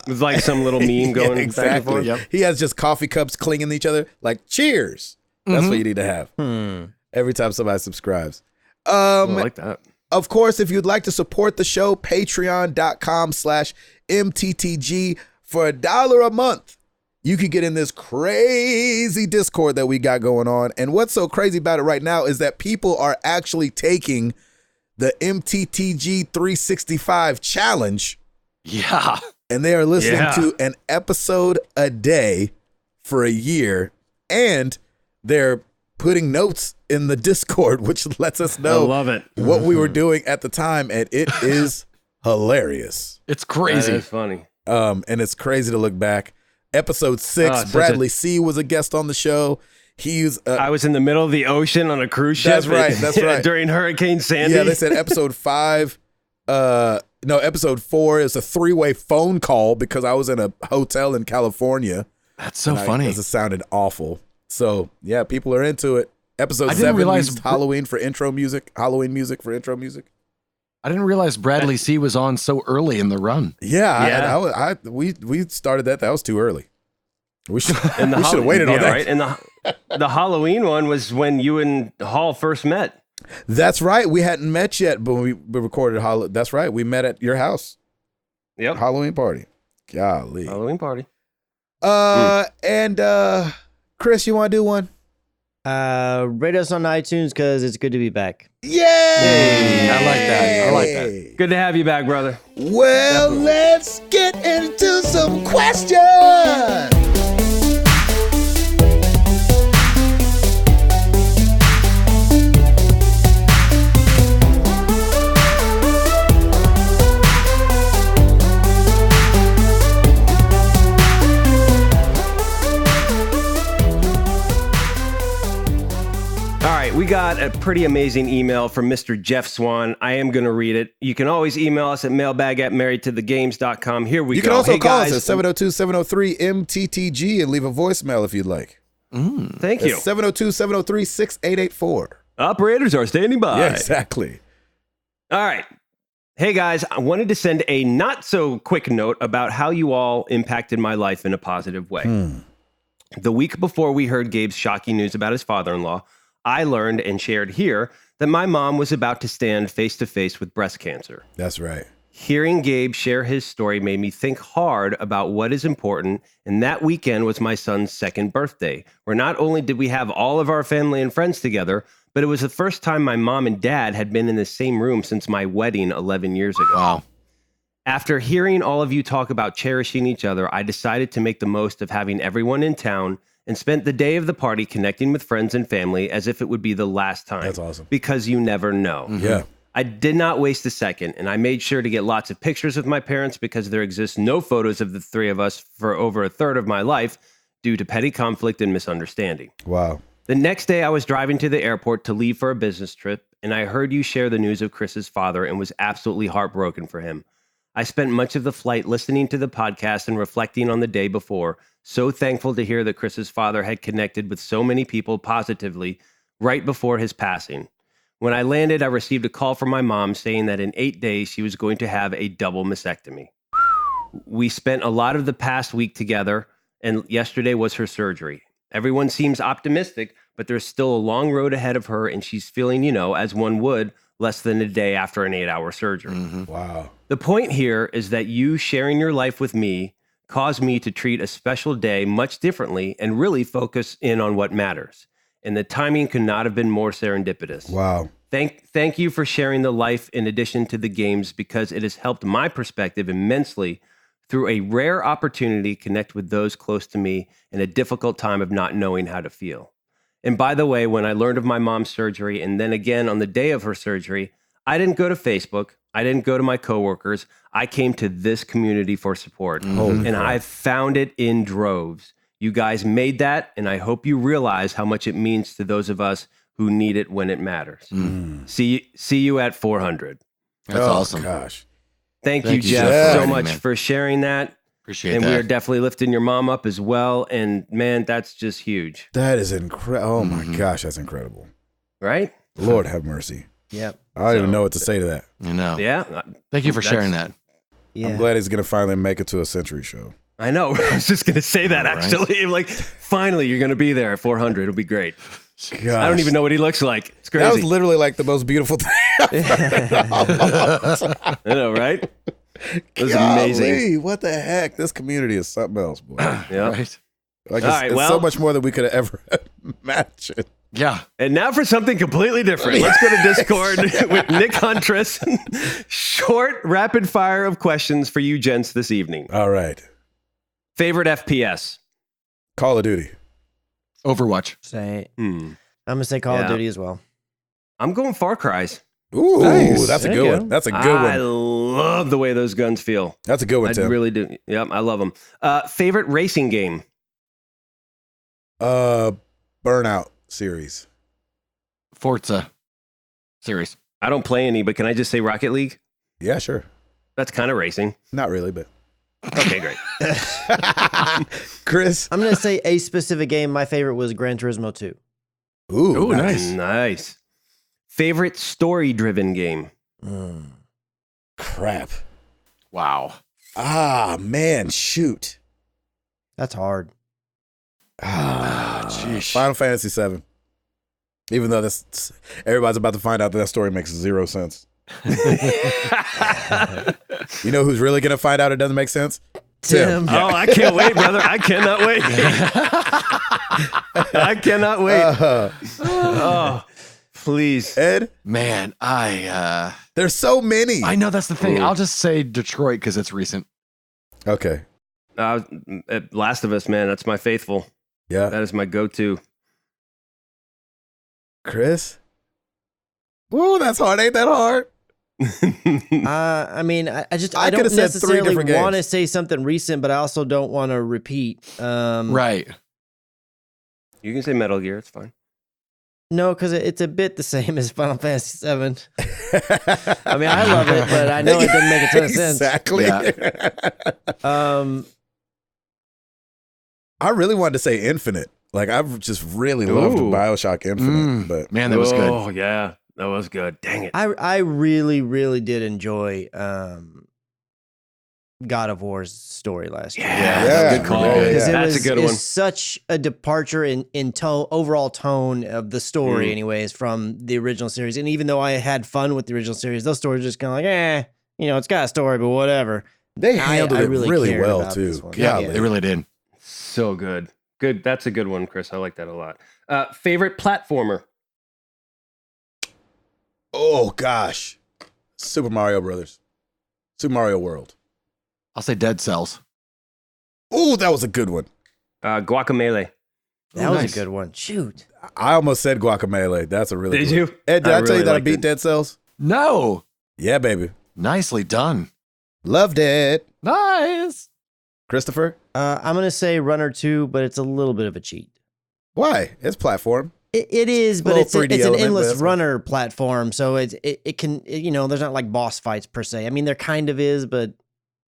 It's like some little meme going back and exactly. forth. Yep. He has just coffee cups clinging to each other like cheers. That's what you need to have every time somebody subscribes. I like that. Of course, if you'd like to support the show, patreon.com/MTTG for $1 a month. You can get in this crazy Discord that we got going on. And what's so crazy about it right now is that people are actually taking the MTTG 365 challenge. Yeah. And they are listening to an episode a day for a year. And they're putting notes in the Discord, which lets us know I love it. what we were doing at the time. And it is hilarious. It's crazy. That is funny. And it's crazy to look back. Episode 6, Bradley C. was a guest on the show. He's I was in the middle of the ocean on a cruise ship. That's right, that's right. During Hurricane Sandy. Yeah, they said episode 5. Episode 4 is a 3-way phone call because I was in a hotel in California. That's so funny. Because it sounded awful. So yeah, people are into it. Episode 7 used Halloween for intro music. Halloween music for intro music. I didn't realize Bradley C was on so early in the run. Yeah. We started that. That was too early. We should have waited on that. Right? And the Halloween one was when you and Hall first met. That's right. We hadn't met yet, but we recorded That's right. We met at your house. Yep. Halloween party. Golly. Halloween party. And Chris, you want to do one? Rate us on iTunes because it's good to be back. Yay! I like that. I like that. Good to have you back, brother. Well, let's get into some questions. We got a pretty amazing email from Mr. Jeff Swan. I am going to read it. You can always email us at mailbag@marriedtothegames.com. Here we go. You can also hey call guys. us at 702-703-MTTG and leave a voicemail if you'd like. Thank you. 702-703-6884. Operators are standing by. Yeah, exactly. All right. Hey guys, I wanted to send a not so quick note about how you all impacted my life in a positive way. The week before we heard Gabe's shocking news about his father-in-law, I learned and shared here that my mom was about to stand face to face with breast cancer. That's right. Hearing Gabe share his story made me think hard about what is important, and that weekend was my son's second birthday, where not only did we have all of our family and friends together, but it was the first time my mom and dad had been in the same room since my wedding 11 years ago. Wow. After hearing all of you talk about cherishing each other, I decided to make the most of having everyone in town and spent the day of the party connecting with friends and family as if it would be the last time. That's awesome. Because you never know. Yeah. I did not waste a second, and I made sure to get lots of pictures with my parents because there exists no photos of the three of us for over a third of my life due to petty conflict and misunderstanding. Wow. The next day, I was driving to the airport to leave for a business trip, and I heard you share the news of Chris's father and was absolutely heartbroken for him. I spent much of the flight listening to the podcast and reflecting on the day before, so thankful to hear that Chris's father had connected with so many people positively right before his passing. When I landed, I received a call from my mom saying that in 8 days, she was going to have a double mastectomy. We spent a lot of the past week together, and yesterday was her surgery. Everyone seems optimistic, but there's still a long road ahead of her, and she's feeling, as one would, less than a day after an 8-hour surgery. Wow. The point here is that you sharing your life with me caused me to treat a special day much differently and really focus in on what matters. And the timing could not have been more serendipitous. Wow. Thank you for sharing the life in addition to the games because it has helped my perspective immensely through a rare opportunity to connect with those close to me in a difficult time of not knowing how to feel. And by the way, when I learned of my mom's surgery and then again on the day of her surgery, I didn't go to Facebook. I didn't go to my coworkers. I came to this community for support. And I found it in droves. You guys made that, and I hope you realize how much it means to those of us who need it when it matters. See you at 400. That's awesome. Gosh. Thank you, Jeff, Jeff. so much for sharing that. Appreciate and that. we are definitely lifting your mom up as well. And man, that's just huge. That is incredible. Oh my gosh, that's incredible. Right? Lord have mercy. Yep. I don't even know what to say to that. Yeah. Thank you for sharing that. Yeah. I'm glad he's going to finally make it to a century show. I know. I was just going to say that, actually. I'm like, finally, you're going to be there at 400. It'll be great. Gosh. I don't even know what he looks like. It's crazy. That was literally like the most beautiful thing. I know, right? It was amazing. Golly, what the heck? This community is something else, boy. Yeah. Right? Like All it's, right, it's well- so much more than we could have ever imagined. Yeah. And now for something completely different. Let's go to Discord with Nick Huntress. Short, rapid fire of questions for you gents this evening. All right. Favorite FPS? Call of Duty. Overwatch. Say, I'm gonna say Call of Duty as well. I'm going Far Cry's. Ooh, Nice. that's a There good you one. go. That's a good I one. love the way those guns feel. That's a good one, I Tim. really do. Yep, I love them. Favorite racing game? Burnout series. Forza series. I don't play any, but can I just say Rocket League? Yeah, sure. That's kind of racing. Not really, but Okay, great. Chris. I'm gonna say a specific game. My favorite was Gran Turismo 2. Ooh, Ooh, nice. nice. Nice. Favorite story-driven game? Crap. Wow. Ah, man, shoot. That's hard. Sheesh. Final Fantasy VII. Even though everybody's about to find out that story makes zero sense. You know who's really going to find out it doesn't make sense? Tim. Oh, I can't wait, brother. I cannot wait. I cannot wait. Oh, please. Ed, Man, there's so many. I know that's the thing. Ooh. I'll just say Detroit because it's recent. Okay. Last of Us, man. That's my faithful. Yeah. That is my go-to. Chris? Woo, that's hard. Ain't that hard? I mean, I I don't could've said 3 necessarily different want to games. say something recent, but I also don't want to repeat. Right. You can say Metal Gear. It's fine. No, because it's a bit the same as Final Fantasy VII. I mean, I love it, but I know it doesn't make a ton of sense. Exactly. I really wanted to say Infinite. Like, I've just really loved Ooh. Bioshock Infinite. But Man, that was good. Oh, yeah. That was good. Dang it. I really, really did enjoy God of War's story last year. Yeah, good call. yeah, yeah. Because That's a good one. such a departure in tone, overall tone of the story, Mm. anyways, from the original series. And even though I had fun with the original series, those stories are just kind of like, it's got a story, but whatever. they handled I it really cared well, about too. this one. Yeah, Yeah. They really did. So good. Good. That's a good one, Chris. I like that a lot. Favorite platformer? Oh, gosh. Super Mario Brothers. Super Mario World. I'll say Dead Cells. Ooh, that was a good one. Guacamelee. That Oh, was nice. a good one. Shoot. I almost said Guacamelee. That's a really Did good one. you? Ed, did I, tell really you that I liked beat it. Dead Cells? No. Yeah, baby. Nicely done. Loved it. Nice. Christopher? I'm going to say Runner 2, but it's a little bit of a cheat. Why? It's platform. It is, but Little it's 3D an element, but endless that's fine. runner platform, so it can there's not like boss fights per se. I mean, there kind of is, but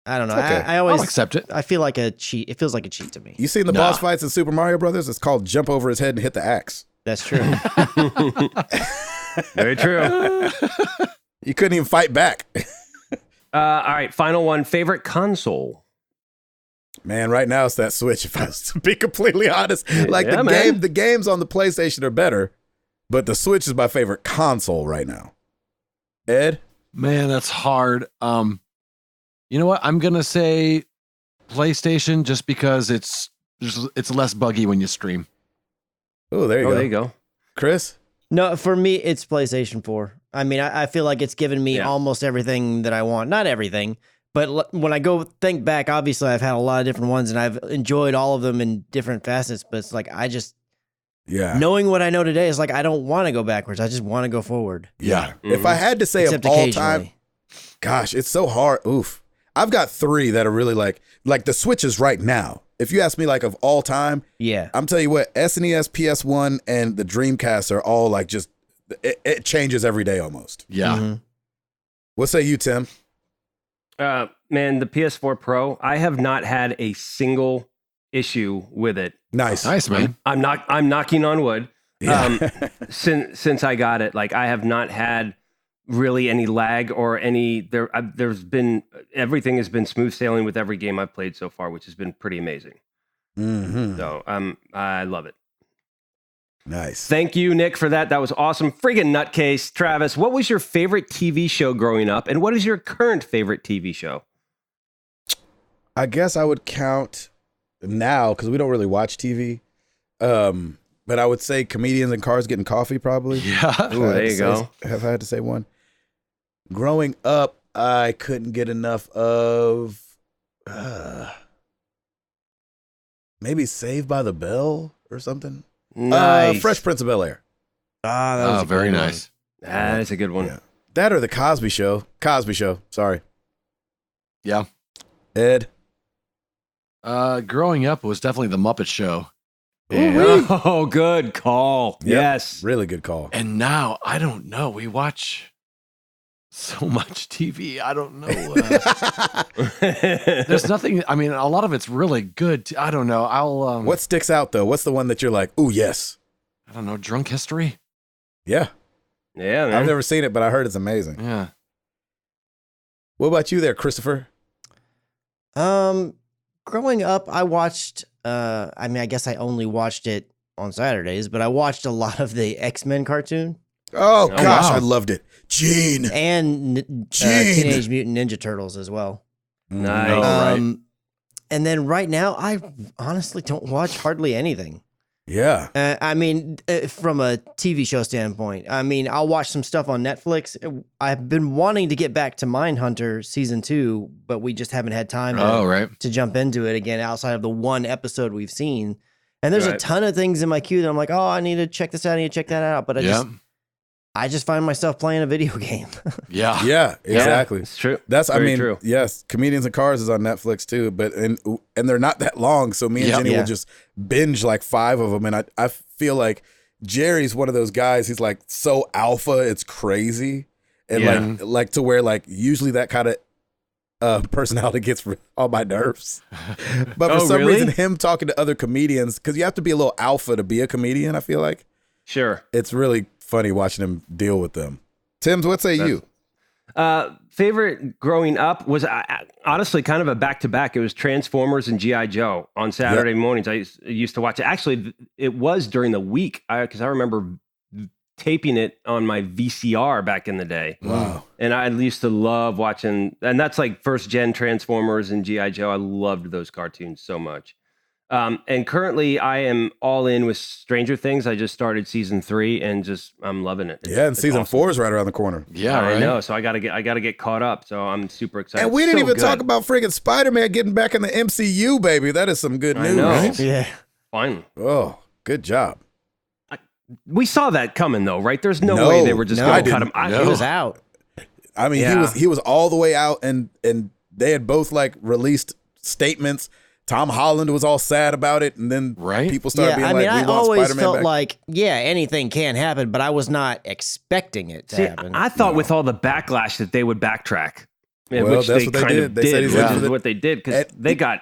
I don't know. Okay. I I'll always accept it. I feel like a cheat. It feels like a cheat to me. You seen the Nah. boss fights in Super Mario Brothers? It's called jump over his head and hit the axe. That's true. Very true. You couldn't even fight back. All right. Final one. Favorite console? Man, right now it's that Switch, if I was to be completely honest. Like Yeah, the man. games on the PlayStation are better, but the Switch is my favorite console right now. Ed? Man, that's hard. You know what? I'm gonna say PlayStation just because it's less buggy when you stream. Oh, there you go. There you go. Chris? No, for me, it's PlayStation 4. I mean, I feel like it's given me Yeah. almost everything that I want. Not everything, but when I go think back, obviously I've had a lot of different ones and I've enjoyed all of them in different facets. But it's like Yeah. knowing what I know today is like I don't want to go backwards. I just want to go forward. Yeah. Mhm. If I had to say Except of all occasionally. time, gosh, it's so hard. Oof. I've got 3 that are really like the Switches right now. If you ask me like of all time, Yeah. I'm telling you what, SNES, PS1, and the Dreamcast are all like just, it changes every day almost. Yeah. Mhm. What say you, Tim? Man, the PS4 Pro, I have not had a single issue with it. Nice. Nice, man. I'm knocking on wood. Yeah. Since I got it, like I have not had really any lag or any there's been everything has been smooth sailing with every game I've played so far, which has been pretty amazing. Mm-hmm. So I love it. Nice. Thank you, Nick, for that. That was awesome. Friggin' nutcase. Travis, what was your favorite TV show growing up, and what is your current favorite TV show? I guess I would count now because we don't really watch TV. But I would say Comedians in Cars Getting Coffee probably. Yeah. Ooh, there you go. Have I had to say one? Growing up, I couldn't get enough of maybe Saved by the Bell or something. Nice. Fresh Prince of Bel-Air. Ah, that was Oh, a very good one. nice. That is a good one. Yeah. That or the Cosby Show. Cosby Show. Sorry. Yeah. Ed. Growing up, it was definitely the Muppet Show. Ooh-wee. Oh, good call. Yep. Yes. Really good call. And now, I don't know. We watch so much TV. I don't know. There's nothing. I mean, a lot of it's really good. I don't know. I'll. What sticks out though? What's the one that you're like, ooh, yes. I don't know. Drunk History. Yeah. Yeah, man. I've never seen it, but I heard it's amazing. Yeah. What about you there, Christopher? Growing up, I watched. I mean, I guess I only watched it on Saturdays, but I watched a lot of the X-Men cartoon Oh, gosh, wow. I loved it. Gene. and Gene. Teenage Mutant Ninja Turtles as well. Nice. Oh, right. And then right now, I honestly don't watch hardly anything. Yeah. I mean, from a TV show standpoint, I mean, I'll watch some stuff on Netflix. I've been wanting to get back to Mindhunter season 2, but we just haven't had time to jump into it again outside of the one episode we've seen. And there's a ton of things in my queue that I'm like, oh, I need to check this out. I need to check that out. But I just find myself playing a video game. Yeah, exactly. It's true. That's Very I mean, true. yes, Comedians in Cars is on Netflix too, but and they're not that long, so me and Jenny will just binge like 5 of them, and I feel like Jerry's one of those guys. He's like so alpha, it's crazy, and like to where like usually that kind of personality gets on my nerves. But for some reason, him talking to other comedians, because you have to be a little alpha to be a comedian. I feel like it's really funny watching him deal with them. Tims, what say you? Favorite growing up was honestly kind of a back-to-back. It was Transformers and G.I. Joe on Saturday mornings. I used to watch it. Actually, it was during the week because I remember taping it on my VCR back in the day. Wow. And I used to love watching, and that's like first-gen Transformers and G.I. Joe. I loved those cartoons so much. And currently I am all in with Stranger Things. I just started season 3 and I'm loving it. And season 4 is right around the corner. Yeah, I know. So I gotta get caught up. So I'm super excited. And we didn't even talk about friggin' Spider-Man getting back in the MCU, baby. That is some good news. I know. Right? Yeah. Finally. Oh, good job. We saw that coming though, right? There's no way they were just going to cut him. He was out. I mean, he was all the way out, and they had both like released statements. Tom Holland was all sad about it, and then people started being like, I we want always Spider-Man felt back. like, anything can happen, but I was not expecting it to happen. I thought with all the backlash that they would backtrack. Well, which that's they what they kind did. of They said did, which is what they did, because they got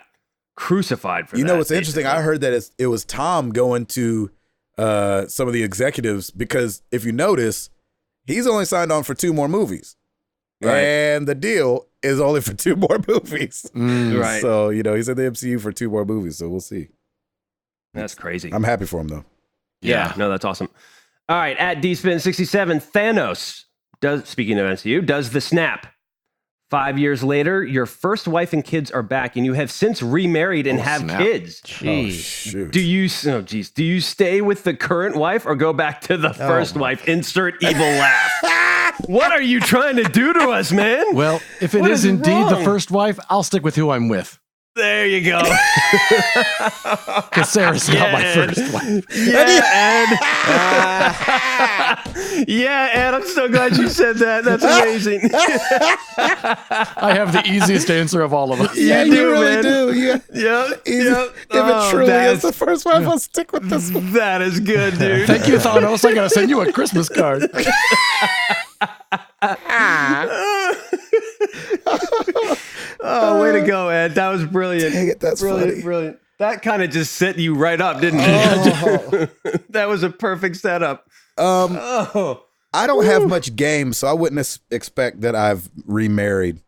crucified for that. You know what's interesting? I heard that it was Tom going to some of the executives, because if you notice, he's only signed on for 2 more movies. Right. And the deal is only for 2 more movies. Right. So, he's in the MCU for 2 more movies, so we'll see. That's crazy. I'm happy for him, though. Yeah. No, that's awesome. All right, at DSpin67, Thanos, speaking of MCU, does the snap. 5 years later, your first wife and kids are back, and you have since remarried and have kids. Jeez. Oh, shoot. Do you stay with the current wife or go back to the first wife? Insert evil laugh. What are you trying to do to us, man? Well, if it is indeed the first wife, I'll stick with who I'm with. There you go. Because Sarah's not my first wife. Yeah, Ed. Ed, I'm so glad you said that. That's amazing. I have the easiest answer of all of us. Yeah, you really man. do. Yeah. If it truly is the first wife, I'll stick with this one. That is good, dude. Thank you, Thanos. I got to send you a Christmas card. Oh, way to go, Ed. That was brilliant. Dang it, that's funny. Brilliant. That kind of just set you right up, didn't it? That was a perfect setup. I don't have much game, so I wouldn't expect that I've remarried.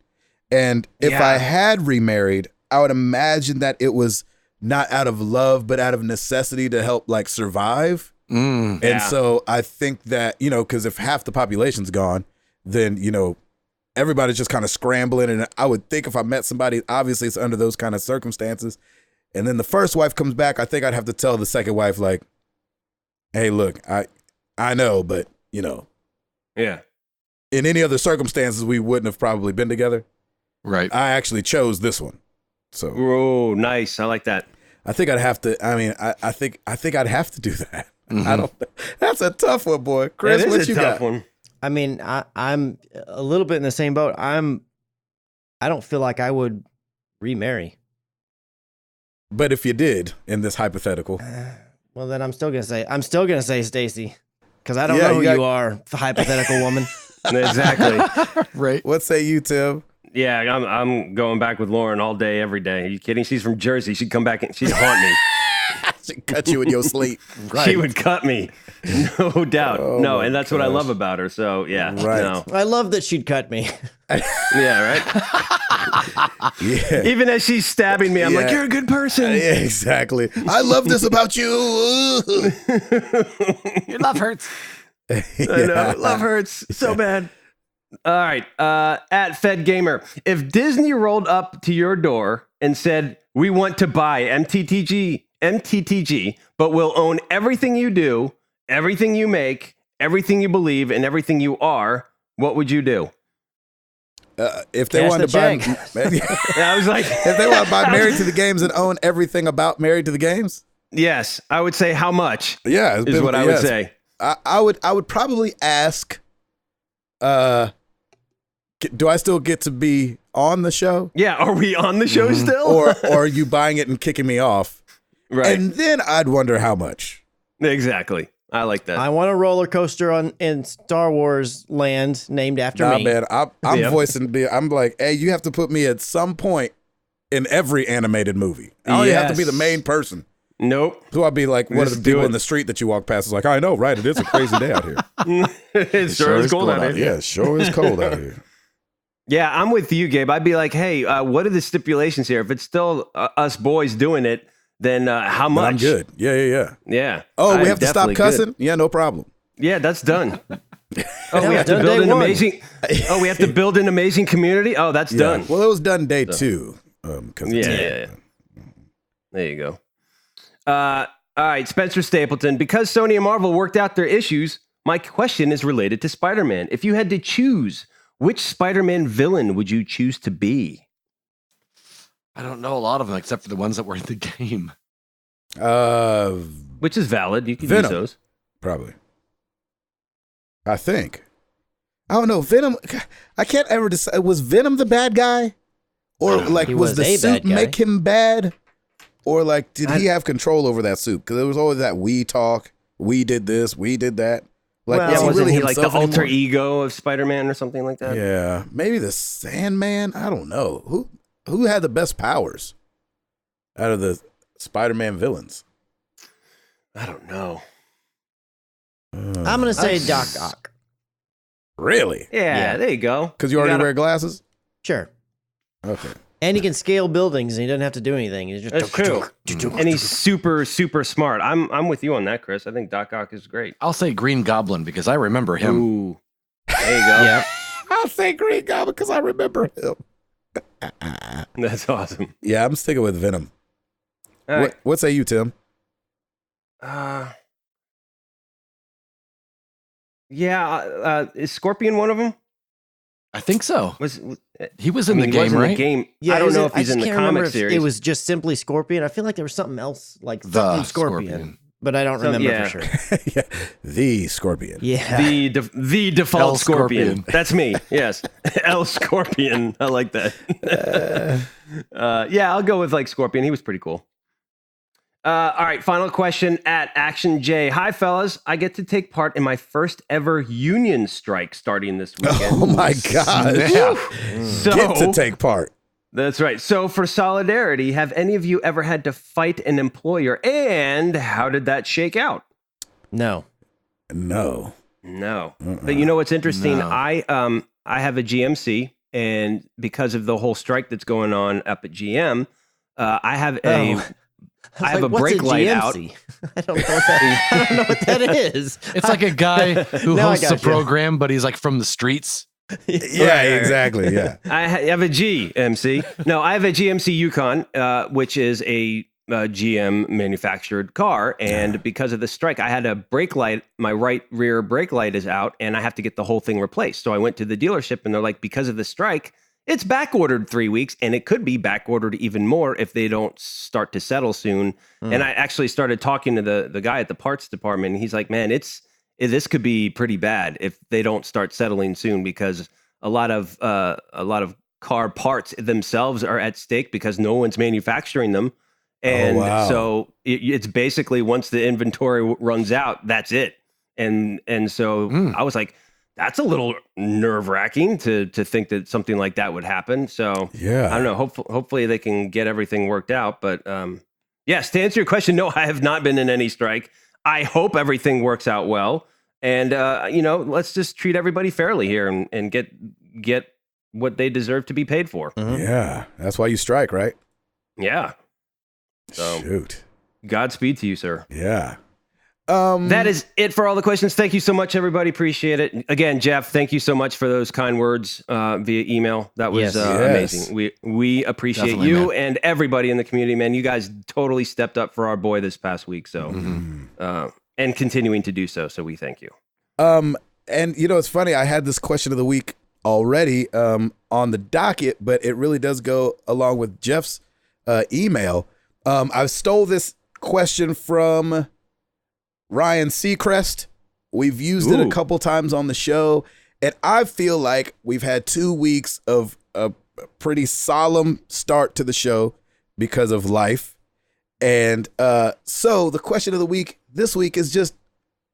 And if I had remarried, I would imagine that it was not out of love, but out of necessity to help like survive. And so I think that, because if half the population's gone, then, everybody's just kind of scrambling. And I would think if I met somebody, obviously it's under those kind of circumstances. And then the first wife comes back, I think I'd have to tell the second wife, like, hey, look, I know, but, Yeah. in any other circumstances, we wouldn't have probably been together. Right. I actually chose this one. So, Oh, nice. I like that. I think I'd have to, I think I'd have to do that. I don't, that's a tough one, boy. Chris, what you got? One. I mean, I'm a little bit in the same boat. I don't feel like I would remarry. But if you did in this hypothetical, well, then I'm still gonna say Stacy, because I don't know who you are, hypothetical woman. Exactly. Right. What say you, Tim? Yeah, I'm going back with Lauren all day, every day. Are you kidding? She's from Jersey. She'd come back and she'd haunt me. She'd cut you in your sleep. Right. She would cut me, no doubt. Oh and that's what I love about her. So yeah, right. No. I love that she'd cut me. Yeah, right. Yeah. Even as she's stabbing me, I'm like, you're a good person. Yeah, exactly. I love this about you. Your love hurts. I know. Love hurts so bad. All right. At Fed Gamer, if Disney rolled up to your door and said, "We want to buy MTTG, but we'll own everything you do, everything you make, everything you believe, and everything you are," what would you do? If they Cash wanted the to buy, check. I was like, if they want to buy Married to the Games and own everything about Married to the Games, yes, I would say how much yeah, is what I would say. I would probably ask, do I still get to be on the show? Yeah, are we on the show still? Or are you buying it and kicking me off? Right. And then I'd wonder how much. Exactly. I like that. I want a roller coaster in Star Wars land named after Nah, me. man, I'm I'm like, hey, you have to put me at some point in every animated movie. Oh, You have to yes. be the main person. Nope. So I'd be like one of the Just do people it. in the street that you walk past is like, I know, right? It is a crazy day out here. It sure is cold out here. Yeah, it sure is cold out here. Yeah, I'm with you, Gabe. I'd be like, hey, what are the stipulations here? If it's still us boys doing it, then how But much? I'm good. Yeah. Yeah. Oh, I'm we have to stop definitely cussing? good. Yeah, no problem. Yeah, that's done. Oh, That we was have to done build day an one. amazing. Oh, we have to build an amazing community. Oh, that's Yeah. done. Well, it was done day 2. Yeah. There you go. All right, Spencer Stapleton. Because Sony and Marvel worked out their issues, my question is related to Spider-Man. If you had to choose, which Spider-Man villain would you choose to be? I don't know a lot of them except for the ones that were in the game. Which is valid. You can Venom. use those. Probably. I think. I don't know. Venom. I can't ever decide. Was Venom the bad guy? Or like, He was was the a suit bad guy. make him bad? Or like, did he have control over that suit? Because there was always that we talk. We did this. We did that. Like, Well, was Yeah, he wasn't really he like the himself alter anymore? ego of Spider-Man or something like that? Yeah, maybe the Sandman. I don't know who had the best powers out of the Spider-Man villains. I don't know. I'm going to say Doc Ock. Really? Yeah, there you go. Because you already gotta- wear glasses. Sure. Okay. And he can scale buildings and he doesn't have to do anything. He's just That's true. And he's super, super smart. I'm with you on that, Chris. I think Doc Ock is great. I'll say Green Goblin because I remember him. Ooh. There you go. Yep. I'll say Green Goblin because I remember him. That's awesome. Yeah, I'm sticking with Venom. All right. What say you, Tim? Is Scorpion one of them? I think so. Was He was in I the mean, he was game, in right? the game. Yeah, I don't know if I he's just in the can't remember comic if series. It was just simply Scorpion. I feel like there was something else, like The something Scorpion, Scorpion. but I don't remember yeah. for sure. Yeah, the Scorpion. Yeah. the default El Scorpion. Scorpion. That's me. Yes, El Scorpion. I like that. Yeah, I'll go with like Scorpion. He was pretty cool. All right, final question at Action J. Hi, fellas. I get to take part in my first ever union strike starting this weekend. Oh my God! So, Get to take part. That's right. So, for solidarity, have any of you ever had to fight an employer? And how did that shake out? No. No. No. But you know what's interesting? No. I have a GMC, and because of the whole strike that's going on up at GM, I have a Oh. I have like, a what's brake light out. GMC? I don't know what that is. It's like a guy who Now I hosts a gotcha. program, but he's like from the streets. Yeah, exactly. Yeah. I have a GMC. No, I have a GMC Yukon, which is a GM manufactured car. And because of the strike, I had a brake light. My right rear brake light is out, and I have to get the whole thing replaced. So I went to the dealership, and they're like, because of the strike, it's back ordered 3 weeks, and it could be back ordered even more if they don't start to settle soon. And I actually started talking to the guy at the parts department. And he's like, man, this could be pretty bad if they don't start settling soon, because a lot of car parts themselves are at stake because no one's manufacturing them. And wow. so it's basically once the inventory runs out, that's it. And so I was like, that's a little nerve-wracking to think that something like that would happen. So Yeah. I don't know. Hopefully they can get everything worked out. But yes, to answer your question, no, I have not been in any strike. I hope everything works out well. And, let's just treat everybody fairly here and get what they deserve to be paid for. Yeah. That's why you strike, right? Yeah. So Shoot. Godspeed to you, sir. Yeah. That is it for all the questions. Thank you so much, everybody. Appreciate it. Again, Jeff, thank you so much for those kind words via email. That was amazing. We appreciate Definitely, you, man. And everybody in the community, man. You guys totally stepped up for our boy this past week. So, and continuing to do so. So we thank you. And you know, it's funny. I had this question of the week already on the docket, but it really does go along with Jeff's email. I stole this question from Ryan Seacrest. We've used it a couple times on the show, and I feel like we've had 2 weeks of a pretty solemn start to the show because of life. And so the question of the week this week is just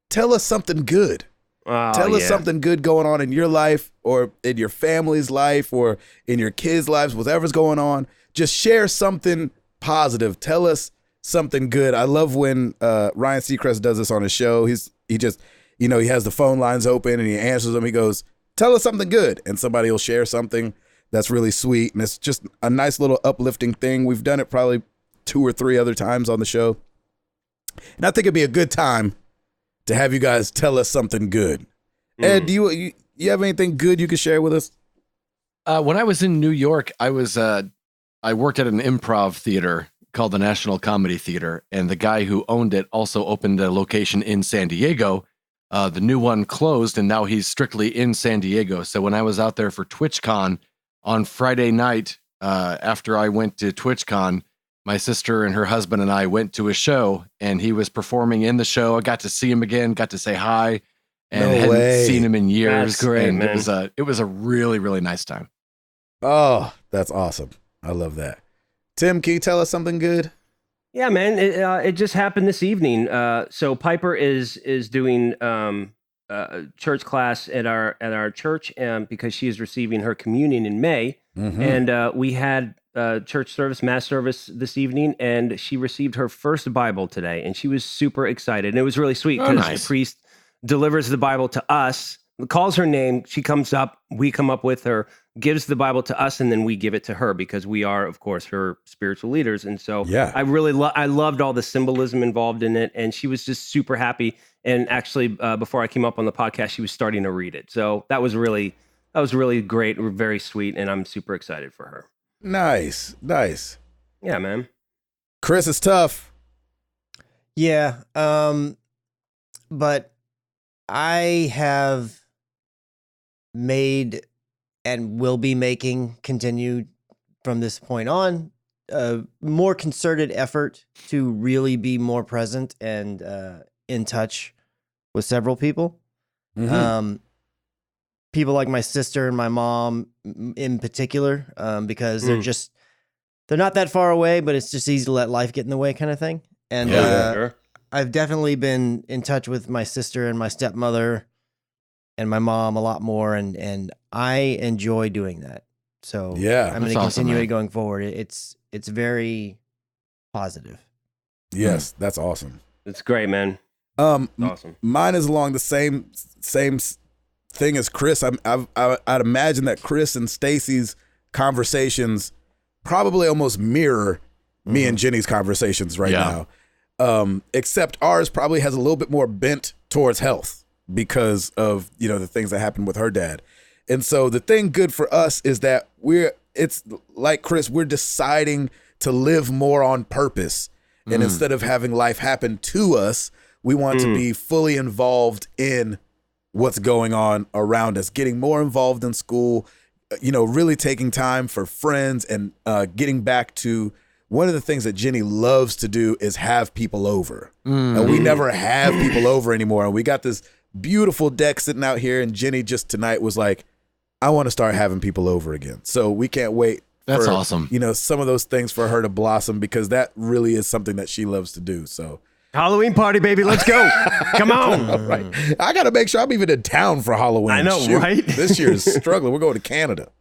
tell us something good. Tell us something good going on in your life or in your family's life or in your kids' lives, whatever's going on. Just share something positive. Tell us something good. I love when Ryan Seacrest does this on his show. He just, you know, he has the phone lines open and he answers them. He goes, tell us something good. And somebody will share something that's really sweet. And it's just a nice little uplifting thing. We've done it probably 2 or 3 other times on the show. And I think it'd be a good time to have you guys tell us something good. Ed, do you have anything good you could share with us? When I was in New York, I worked at an improv theater called the National Comedy Theater, and the guy who owned it also opened a location in San Diego. The new one closed, and now he's strictly in San Diego. So when I was out there for TwitchCon on Friday night, after I went to TwitchCon, my sister and her husband and I went to a show, and he was performing in the show. I got to see him again, got to say hi, and hadn't seen him in years. That's great, and man. It was a really, really nice time. Oh, that's awesome. I love that. Tim, can you tell us something good? Yeah, man. It just happened this evening. So Piper is doing church class at our church because she is receiving her communion in May, and we had church service, mass service this evening, and she received her first Bible today, and she was super excited. And it was really sweet because the priest delivers the Bible to us, calls her name, she comes up, we come up with her, gives the Bible to us, and then we give it to her because we are, of course, her spiritual leaders. And so I really I loved all the symbolism involved in it, and she was just super happy. And actually, before I came up on the podcast, she was starting to read it. So that was really great, very sweet, and I'm super excited for her. Nice. Yeah, man. Chris, it's tough. Yeah, but I have made and will be making, continued from this point on, a more concerted effort to really be more present and in touch with several people. People like my sister and my mom in particular, because they're not that far away, but it's just easy to let life get in the way kind of thing. And Sure. I've definitely been in touch with my sister and my stepmother and my mom a lot more, and I enjoy doing that. So I'm going to continue it going forward. It's very positive. Yes, that's awesome. It's great, man. Awesome. Mine is along the same thing as Chris. I'd imagine that Chris and Stacy's conversations probably almost mirror me and Jenny's conversations right now. Except ours probably has a little bit more bent towards health because of, you know, the things that happened with her dad. And so the thing good for us is that it's like Chris, we're deciding to live more on purpose. And instead of having life happen to us, we want to be fully involved in what's going on around us, getting more involved in school, you know, really taking time for friends and getting back to one of the things that Jenny loves to do is have people over. And we never have people over anymore. And we got this beautiful deck sitting out here, and Jenny just tonight was like, I want to start having people over again. So we can't wait. That's awesome. You know, some of those things for her to blossom, because that really is something that she loves to do. So Halloween party, baby. Let's go. Come on. All right. I got to make sure I'm even in town for Halloween. I know, right? This year is struggling. We're going to Canada.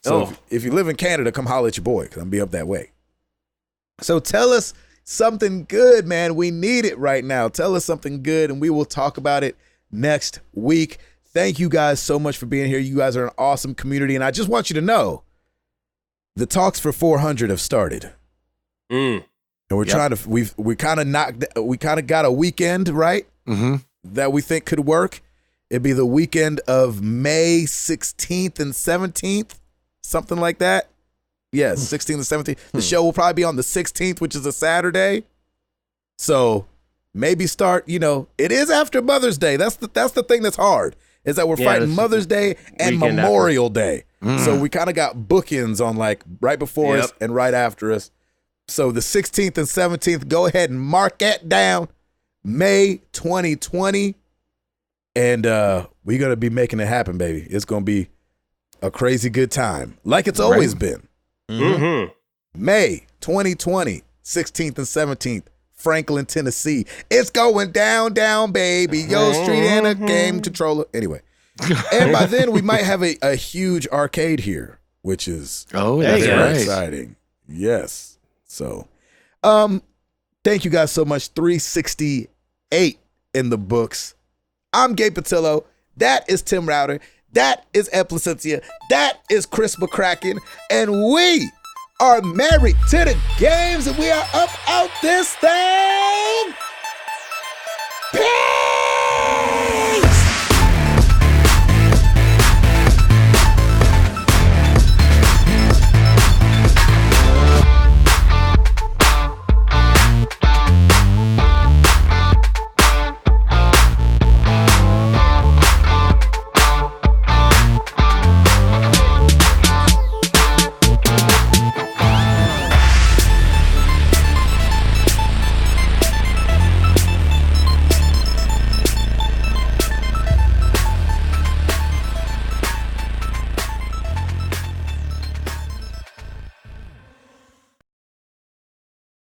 So if you live in Canada, come holler at your boy, because I'm be up that way. So tell us something good, man. We need it right now. Tell us something good, and we will talk about it next week. Thank you guys so much for being here. You guys are an awesome community, and I just want you to know the talks for 400 have started. And we're trying to, we kind of got a weekend, right? That we think could work. It'd be the weekend of May 16th and 17th, something like that. Yes, 16th and 17th. The show will probably be on the 16th, which is a Saturday. So maybe start, it is after Mother's Day. That's the thing that's hard, is that we're fighting Mother's Day and Memorial Day. So we kind of got bookends on like right before us and right after us. So the 16th and 17th, go ahead and mark that down. May 2020. And we're going to be making it happen, baby. It's going to be a crazy good time, like it's always been. May 2020, 16th and 17th, Franklin, Tennessee. It's going down, baby. Yo, Street and a game controller. Anyway. And by then, we might have a huge arcade here, which is very exciting. Yes. So, thank you guys so much. 368 in the books. I'm Gabe Patillo. That is Tim Router. That is Ed Placencia. That is Chris McCracken. And we are married to the games, and we are up out this thing. Peace!